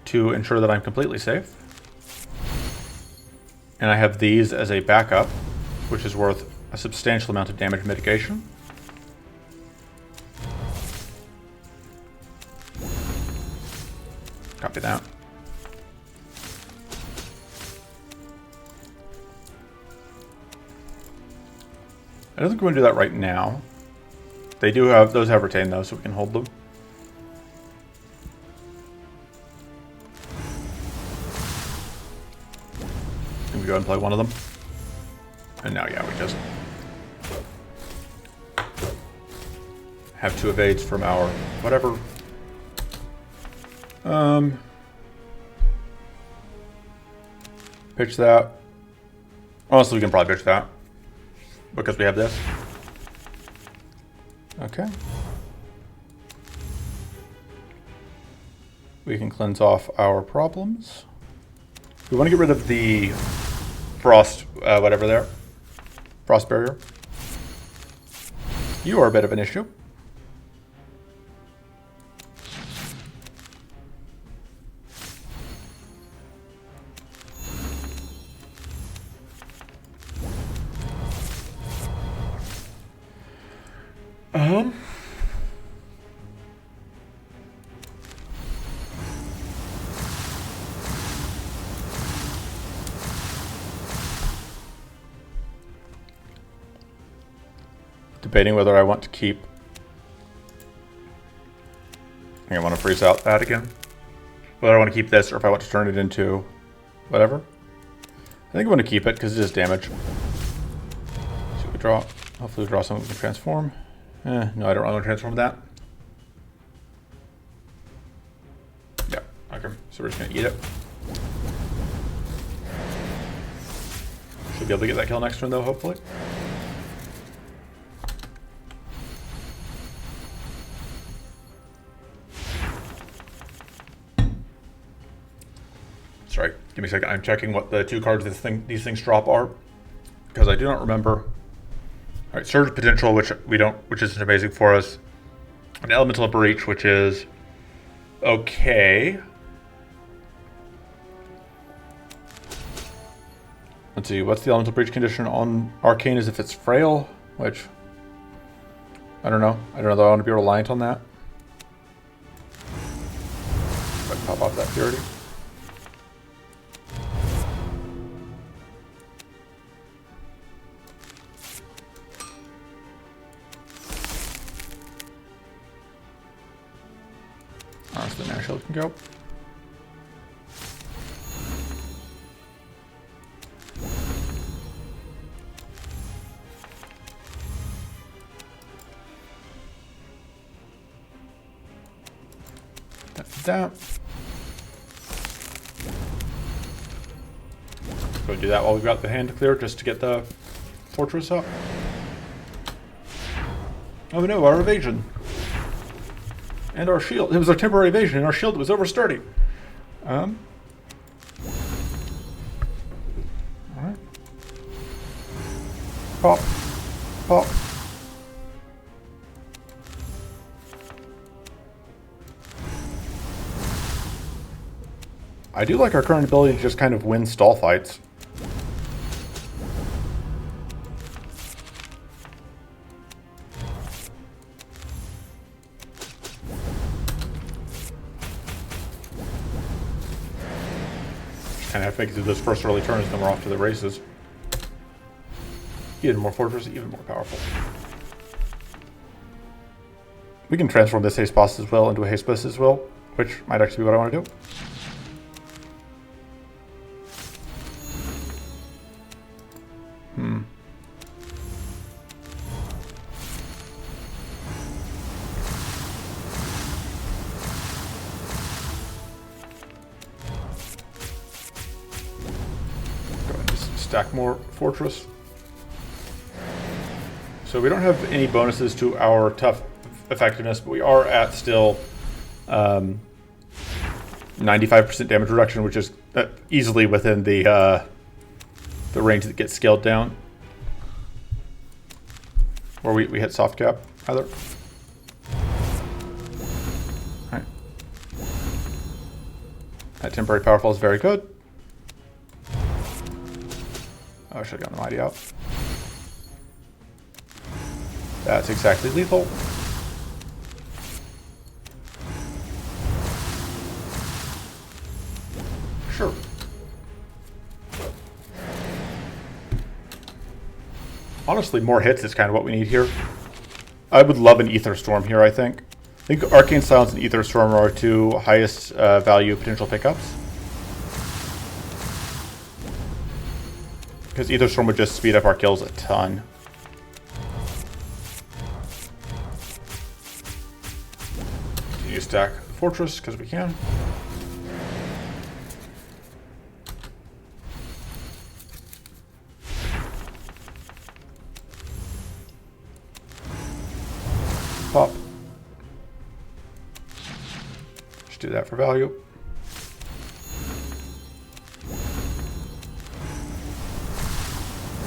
to ensure that I'm completely safe. And I have these as a backup, which is worth a substantial amount of damage mitigation. Copy that. I don't think we're going to do that right now. They do have, those have retain though, so we can hold them. Can we go ahead and play one of them? And now, yeah, we just have two evades from our whatever. Pitch that. Honestly, we can probably pitch that because we have this. Okay. We can cleanse off our problems. We want to get rid of the frost, whatever there. Frost barrier. You are a bit of an issue. Debating whether I want to keep. I think I want to freeze out that again. Whether I want to keep this or if I want to turn it into whatever. I think I want to keep it because it is damage. So we draw. Hopefully we draw something we can transform. No, I don't really want to transform that. Yeah, okay. So we're just going to eat it. Should be able to get that kill next turn though, hopefully. Sorry, give me a second. I'm checking what the two cards these things drop are, because I do not remember. All right, Surge Potential, which isn't amazing for us. An Elemental Breach, which is okay. Let's see, what's the Elemental Breach condition on Arcane? Is if it's frail, which I don't know. I don't know that I want to be reliant on that. If I can pop off that Purity. Honestly, Mana Shield can go. That. Go do that while we've got the hand clear, just to get the fortress up. Oh no, our evasion. And our shield. It was our temporary evasion, and our shield was overstarting. Alright. Pop. Pop. I do like our current ability to just kind of win stall fights. Kind of have to make it through those first early turns, then we're off to the races. Even more fortress, even more powerful. We can transform this haste boss as well into a haste boss as well, which might actually be what I want to do. Go ahead and just stack more fortress. So we don't have any bonuses to our tough effectiveness, but we are at still 95% damage reduction, which is easily within the range that gets scaled down. Or we hit soft cap, rather. Alright. That temporary powerful is very good. Oh, I should have gotten the mighty out. That's exactly lethal. Sure. Honestly, more hits is kind of what we need here. I would love an Ether Storm here, I think. I think Arcane Silence and Ether Storm are our two highest value potential pickups. Because Ether Storm would just speed up our kills a ton. Continue to stack the fortress, because we can. Pop. Just do that for value.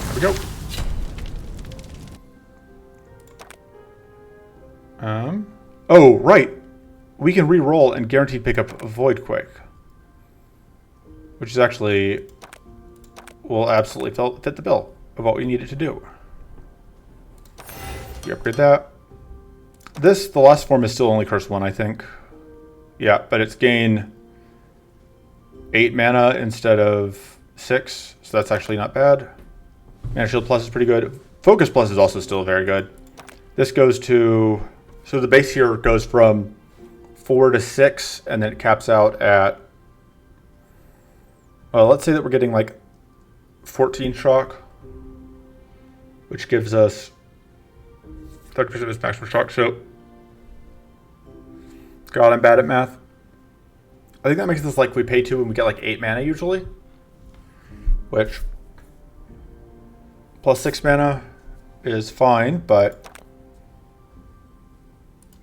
There we go. Oh, right. We can re-roll and guaranteed pick up Void Quake. Which is actually will absolutely fit the bill of what we needed to do. We upgrade that. This, the last form, is still only curse 1, I think. Yeah, but it's gain 8 mana instead of 6, so that's actually not bad. Mana Shield Plus is pretty good. Focus Plus is also still very good. This goes to... So the base here goes from 4 to 6, and then it caps out at... Well, let's say that we're getting like 14 shock, which gives us 30% of his maximum shock. So, God, I'm bad at math. I think that makes this like we pay 2 and we get like 8 mana usually. Which, plus 6 mana is fine, but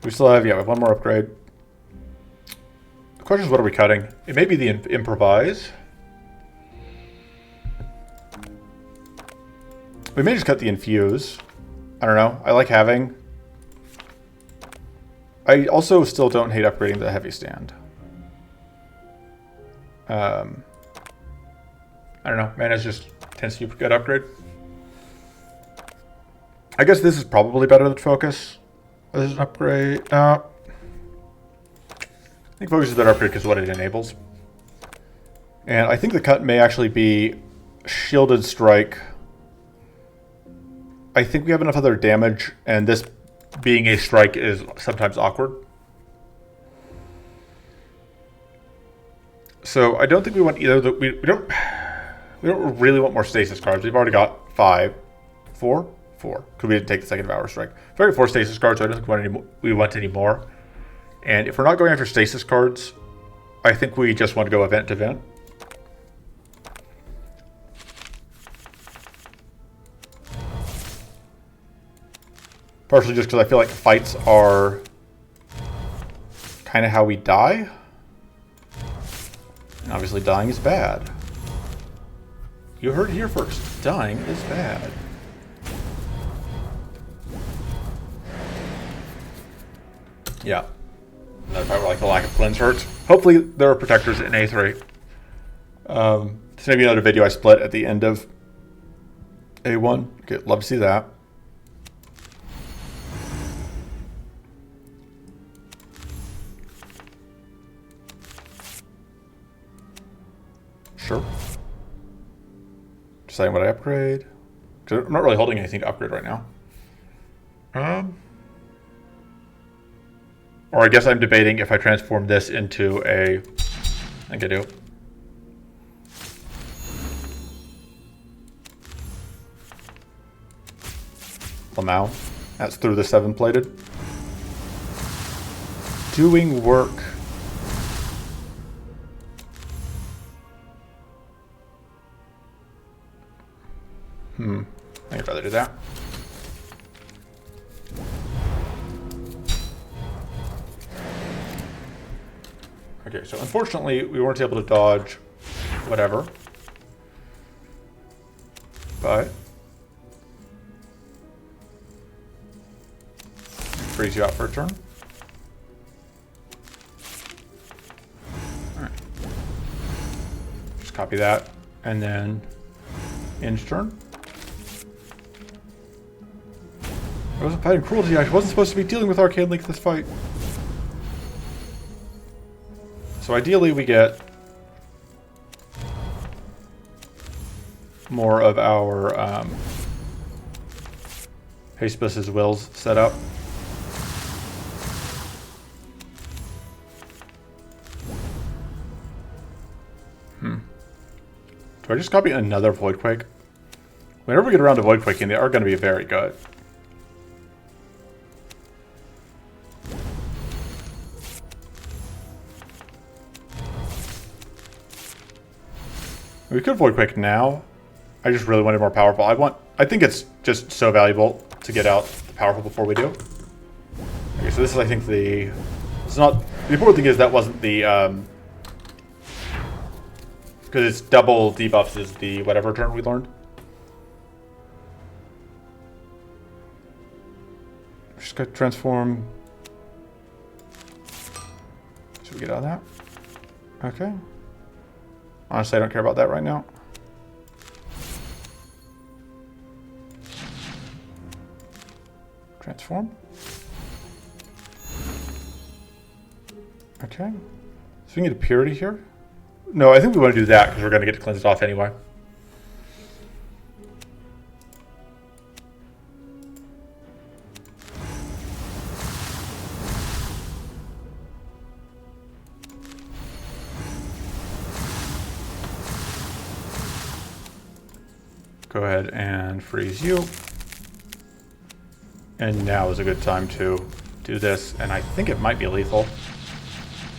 we still have, yeah, we have one more upgrade. The question is, what are we cutting? It may be the improvise. We may just cut the infuse. I don't know. I like having. I also still don't hate upgrading the heavy stand. I don't know. Mana just tends to be a good upgrade. I guess this is probably better than focus. This is an upgrade. I think focus is a better upgrade because of what it enables. And I think the cut may actually be shielded strike. I think we have enough other damage, and this being a strike is sometimes awkward. So I don't think we want either. We don't really want more stasis cards. We've already got 4, because we didn't take the second Devour Strike. We've already 4 stasis cards, so I don't think we want any more. And if we're not going after stasis cards, I think we just want to go event to event. Partially just because I feel like fights are kind of how we die. And obviously dying is bad. You heard it here first. Dying is bad. Yeah. Another fight where like the lack of cleanse hurts. Hopefully there are protectors in A3. This may be another video I split at the end of A1. Okay, love to see that. Sure. Deciding what I upgrade. I'm not really holding anything to upgrade right now. Or I guess I'm debating if I transform this into a... I think I do. Lamau. That's through the 7-plated. Doing work. I think I'd rather do that. Okay, so unfortunately we weren't able to dodge whatever. But freeze you out for a turn. Alright. Just copy that and then end turn. I wasn't fighting cruelty. I wasn't supposed to be dealing with Arcane Link this fight. So ideally we get more of our Haspus's wills set up. Do I just copy another Voidquake? Whenever we get around to Voidquaking, they are going to be very good. We could Voidquake now. I just really wanted more powerful. I think it's just so valuable to get out the powerful before we do. Okay, so this is, I think, it's not... The important thing is that wasn't the, because it's double debuffs is the whatever turn we learned. Just got to transform. Should we get out of that? Okay. Honestly, I don't care about that right now. Transform. Okay. So we need a purity here. No, I think we want to do that because we're going to get to cleanse it off anyway. Go ahead and freeze you. And now is a good time to do this. And I think it might be lethal.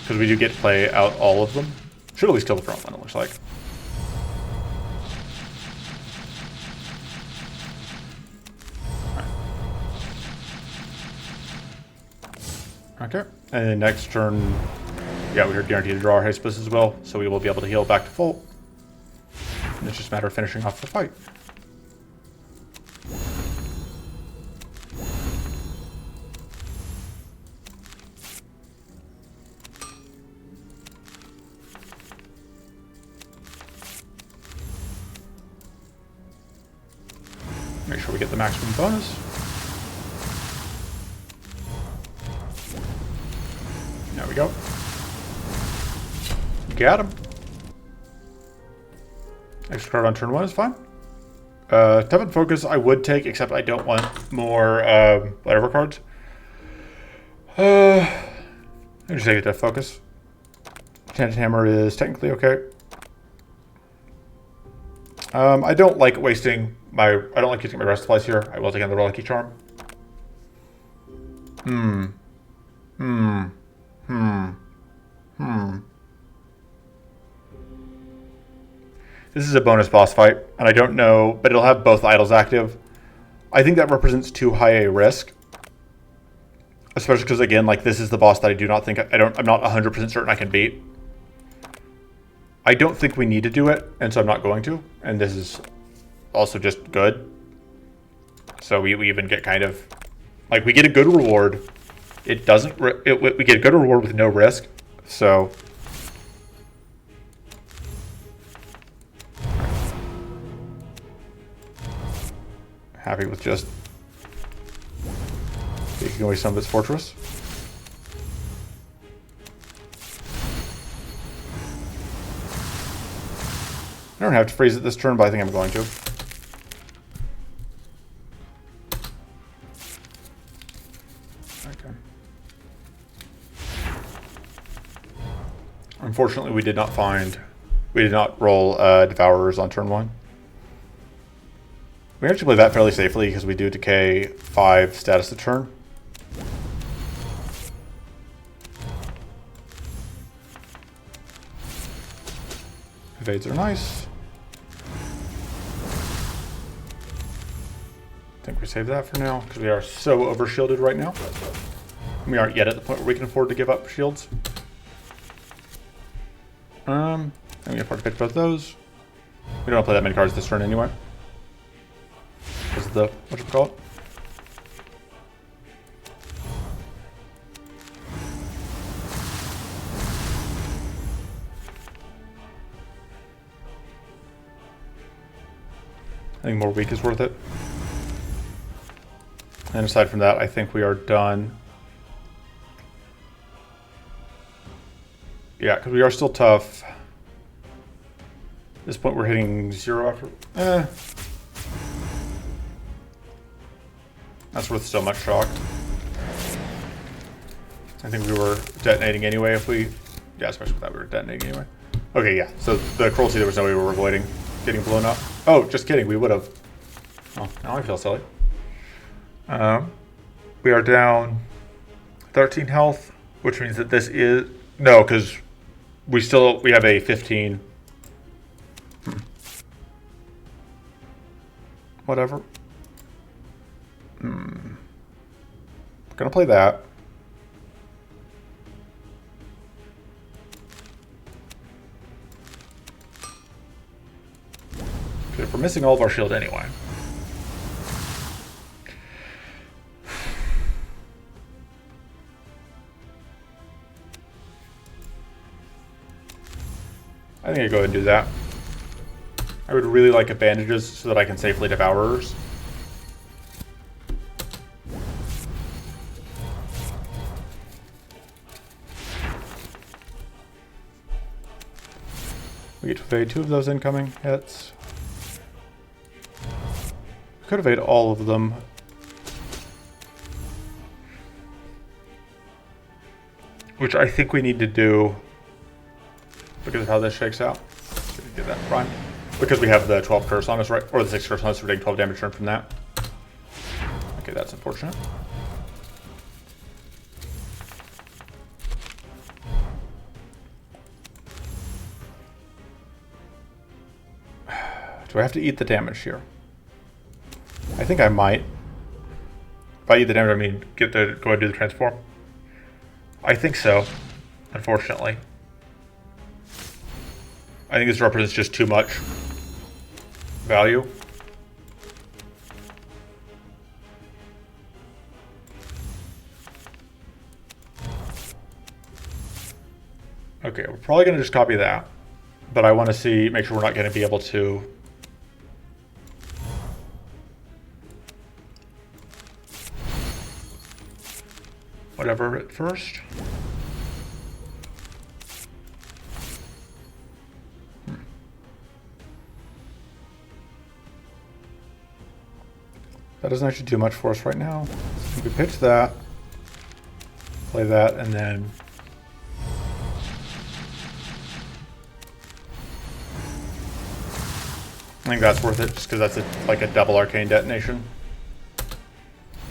Because we do get to play out all of them. Should at least kill the front one, it looks like. Okay. And then next turn, yeah, we are guaranteed to draw our Haspus as well. So we will be able to heal back to full. And it's just a matter of finishing off the fight. Make sure we get the maximum bonus. There we go. Got him. Extra card on turn 1 is fine. Tepid Focus I would take, except I don't want more whatever cards. I'll just take it to Focus. Enchanted Hammer is technically okay. I don't like wasting my... I don't like using my rest supplies here. I will take another Lucky Charm. This is a bonus boss fight, and I don't know, but it'll have both idols active. I think that represents too high a risk. Especially because, again, like, this is the boss that I do not think... I'm not 100% certain I can beat. I don't think we need to do it, and so I'm not going to. And this is also just good. So we even get kind of... Like, we get a good reward. It doesn't... we get a good reward with no risk. So... Happy with just taking away some of its fortress. I don't have to freeze it this turn, but I think I'm going to. Okay. Unfortunately, we did not roll Devourers on turn 1. We actually play that fairly safely because we do decay 5 status a turn. Evades are nice. I think we save that for now because we are so over-shielded right now. We aren't yet at the point where we can afford to give up shields. And we can afford to pitch both those. We don't play that many cards this turn anyway. Because of the, whatchamacallit? I think more weak is worth it. And aside from that, I think we are done. Yeah, because we are still tough. At this point, we're hitting 0 after. That's worth so much shock. I think we were detonating anyway if we... Yeah, especially with that, we were detonating anyway. Okay, yeah. So the cruelty, there was no way we were avoiding getting blown up. Oh, just kidding. We would have. Oh, now I feel silly. We are down 13 health, which means that this is... No, because we have a 15. Whatever. Gonna play that. Okay, we're missing all of our shield anyway. I think I'd go ahead and do that. I would really like bandages so that I can safely Devourers. We get to evade 2 of those incoming hits. We could evade all of them. Which I think we need to do because of how this shakes out. Get that prime. Because we have the 12 curse on us, right? Or the 6 curse on us, we're taking 12 damage turn from that. Okay, that's unfortunate. Do I have to eat the damage here? I think I might. If I eat the damage, I mean get to go ahead and do the transform. I think so, unfortunately. I think this represents just too much value. Okay, we're probably going to just copy that. But I want to make sure we're not going to be able to... whatever at first. That doesn't actually do much for us right now. So we pitch that, play that, and then I think that's worth it, just because that's like a double arcane detonation.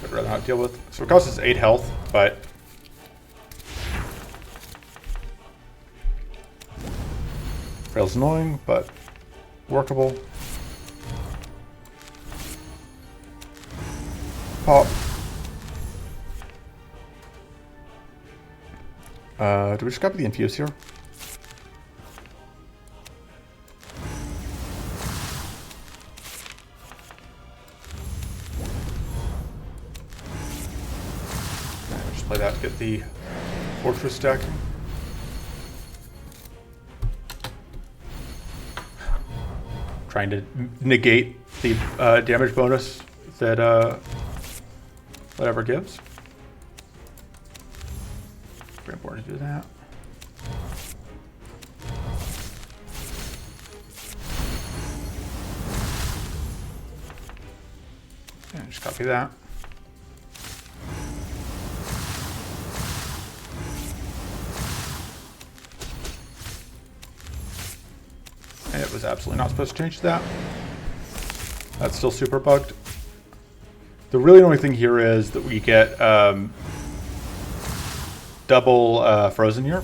I'd rather not deal with. So it costs us 8 health, but feels annoying, but workable. Pop. Do we just copy the infuse here? Just play that to get the fortress stacking. Trying to negate the damage bonus that whatever gives. Very important to do that. And just copy that. And it was absolutely not supposed to change that. That's still super bugged. The really only thing here is that we get double frozen here.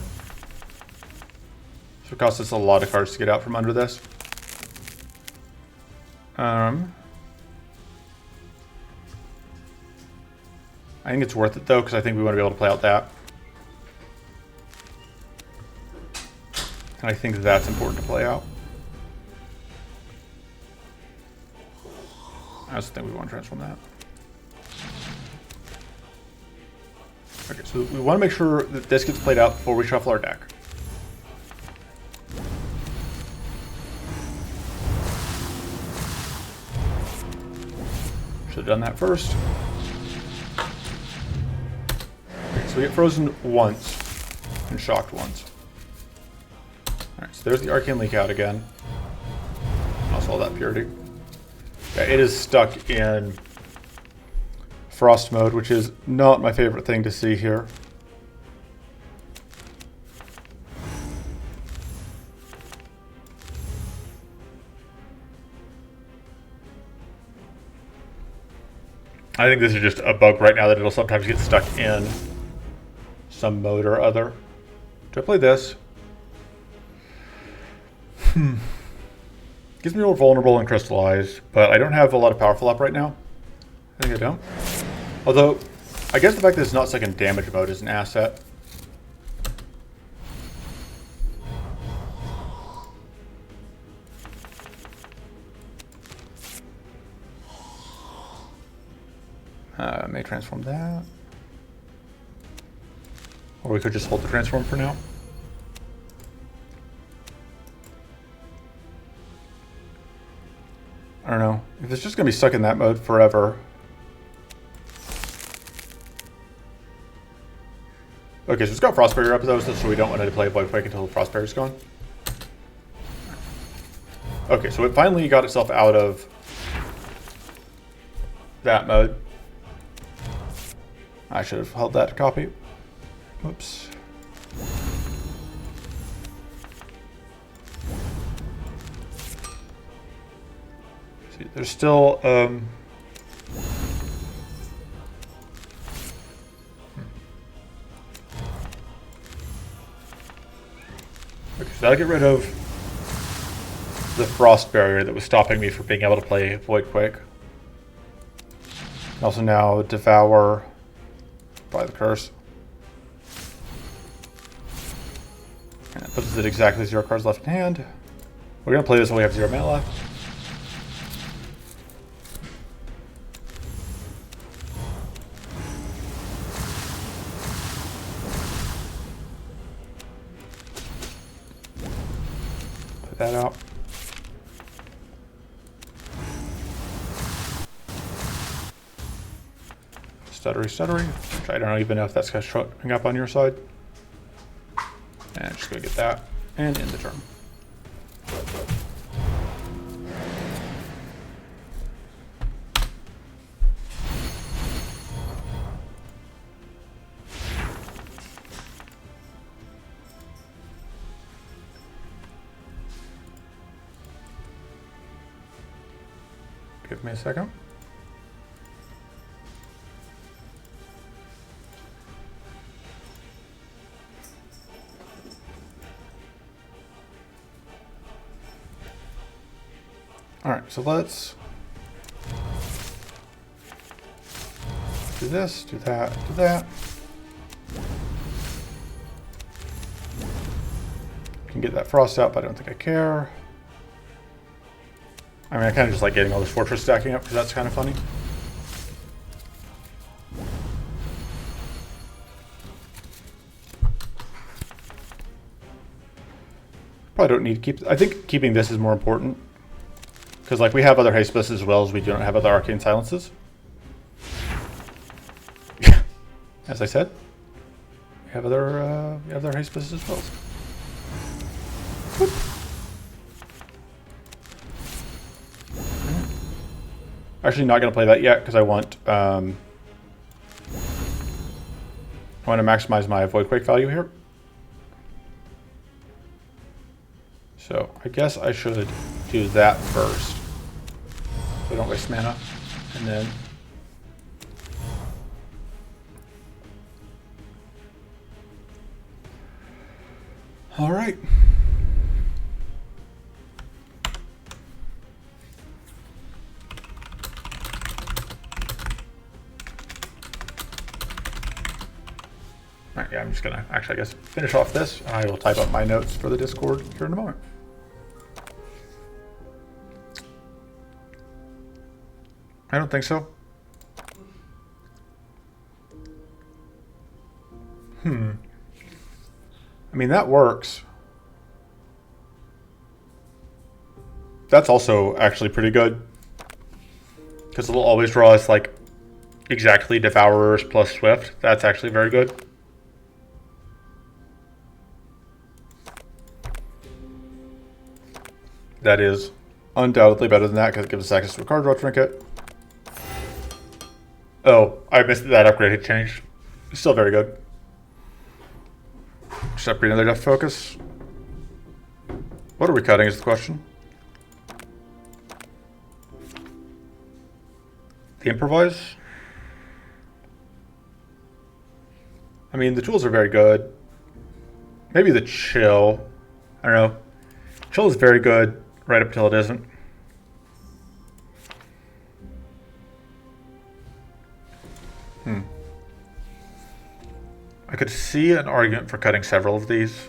So it costs us a lot of cards to get out from under this. I think it's worth it though, because I think we want to be able to play out that. And I think that's important to play out. I just think we want to transform that. Okay, so we want to make sure that this gets played out before we shuffle our deck. Should have done that first. Okay, so we get frozen once and shocked once. Alright, so there's the Arcane Leak out again. Also all that purity. Yeah, it is stuck in frost mode, which is not my favorite thing to see here. I think this is just a bug right now that it'll sometimes get stuck in some mode or other. Do I play this? Gives me more vulnerable and crystallized, but I don't have a lot of powerful up right now. I think I don't. Although, I guess the fact that it's not second damage mode is an asset. May transform that. Or we could just hold the transform for now. I don't know. If it's just going to be stuck in that mode forever. Okay, so it's got Frost Barrier up though, so we don't want to play Void Quake until the Frost Barrier's gone. Okay, so it finally got itself out of that mode. I should have held that to copy. Whoops. See, there's still okay, so that'll get rid of the Frost Barrier that was stopping me from being able to play Void Quake. Also now Devour by the Curse. And it puts it exactly 0 cards left in hand. We're going to play this when we have 0 mana left. Put that out. Stuttery, which I don't even know if that's going to show up on your side. And just go get that and end the turn. Give me a second. All right, so let's do this, do that, do that. Can get that frost out, but I don't think I care. I mean, I kind of just like getting all this fortress stacking up because that's kind of funny. Probably don't need to keep, I think keeping this is more important. Because like we have other haste bliss as well as we don't have other arcane silences. as I said, we have other haste business as well. Whoop. Actually, not going to play that yet because I want to maximize my Void Quake value here. So I guess I should do that first, so I don't waste mana, and then all right. All right, yeah, I'm just gonna actually, I guess, finish off this. I will type up my notes for the Discord here in a moment. I don't think so. I mean, that works. That's also actually pretty good, because it'll always draw us like exactly Devourers plus Swift. That's actually very good. That is undoubtedly better than that because it gives us access to a card draw trinket. Oh, I missed that upgrade had changed. It's still very good. Just upgrade another Death Focus. What are we cutting is the question. The Improvise? I mean, the tools are very good. Maybe the Chill. I don't know. Chill is very good right up till it isn't. I could see an argument for cutting several of these.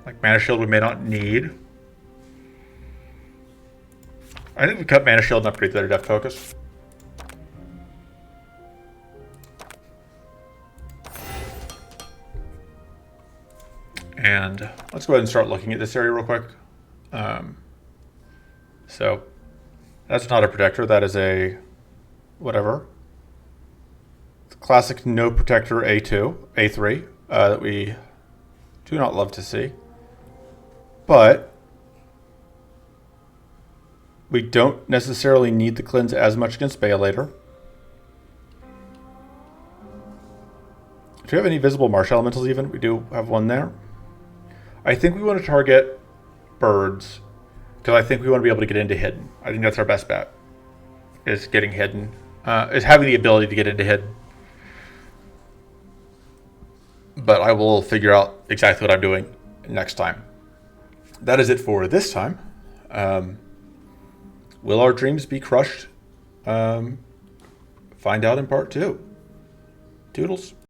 Like Mana Shield we may not need. I think we cut Mana Shield and upgrade their Depth Focus. And let's go ahead and start looking at this area real quick. So that's not a protector, that is a whatever. Classic no protector A3 that we do not love to see. But we don't necessarily need the cleanse as much against Baelator. Do we have any visible Marsh Elementals even? We do have one there. I think we want to target birds because I think we want to be able to get into hidden. I think that's our best bet, is getting hidden, is having the ability to get into hidden. But I will figure out exactly what I'm doing next time. That is it for this time. Will our dreams be crushed? Find out in part 2. Toodles.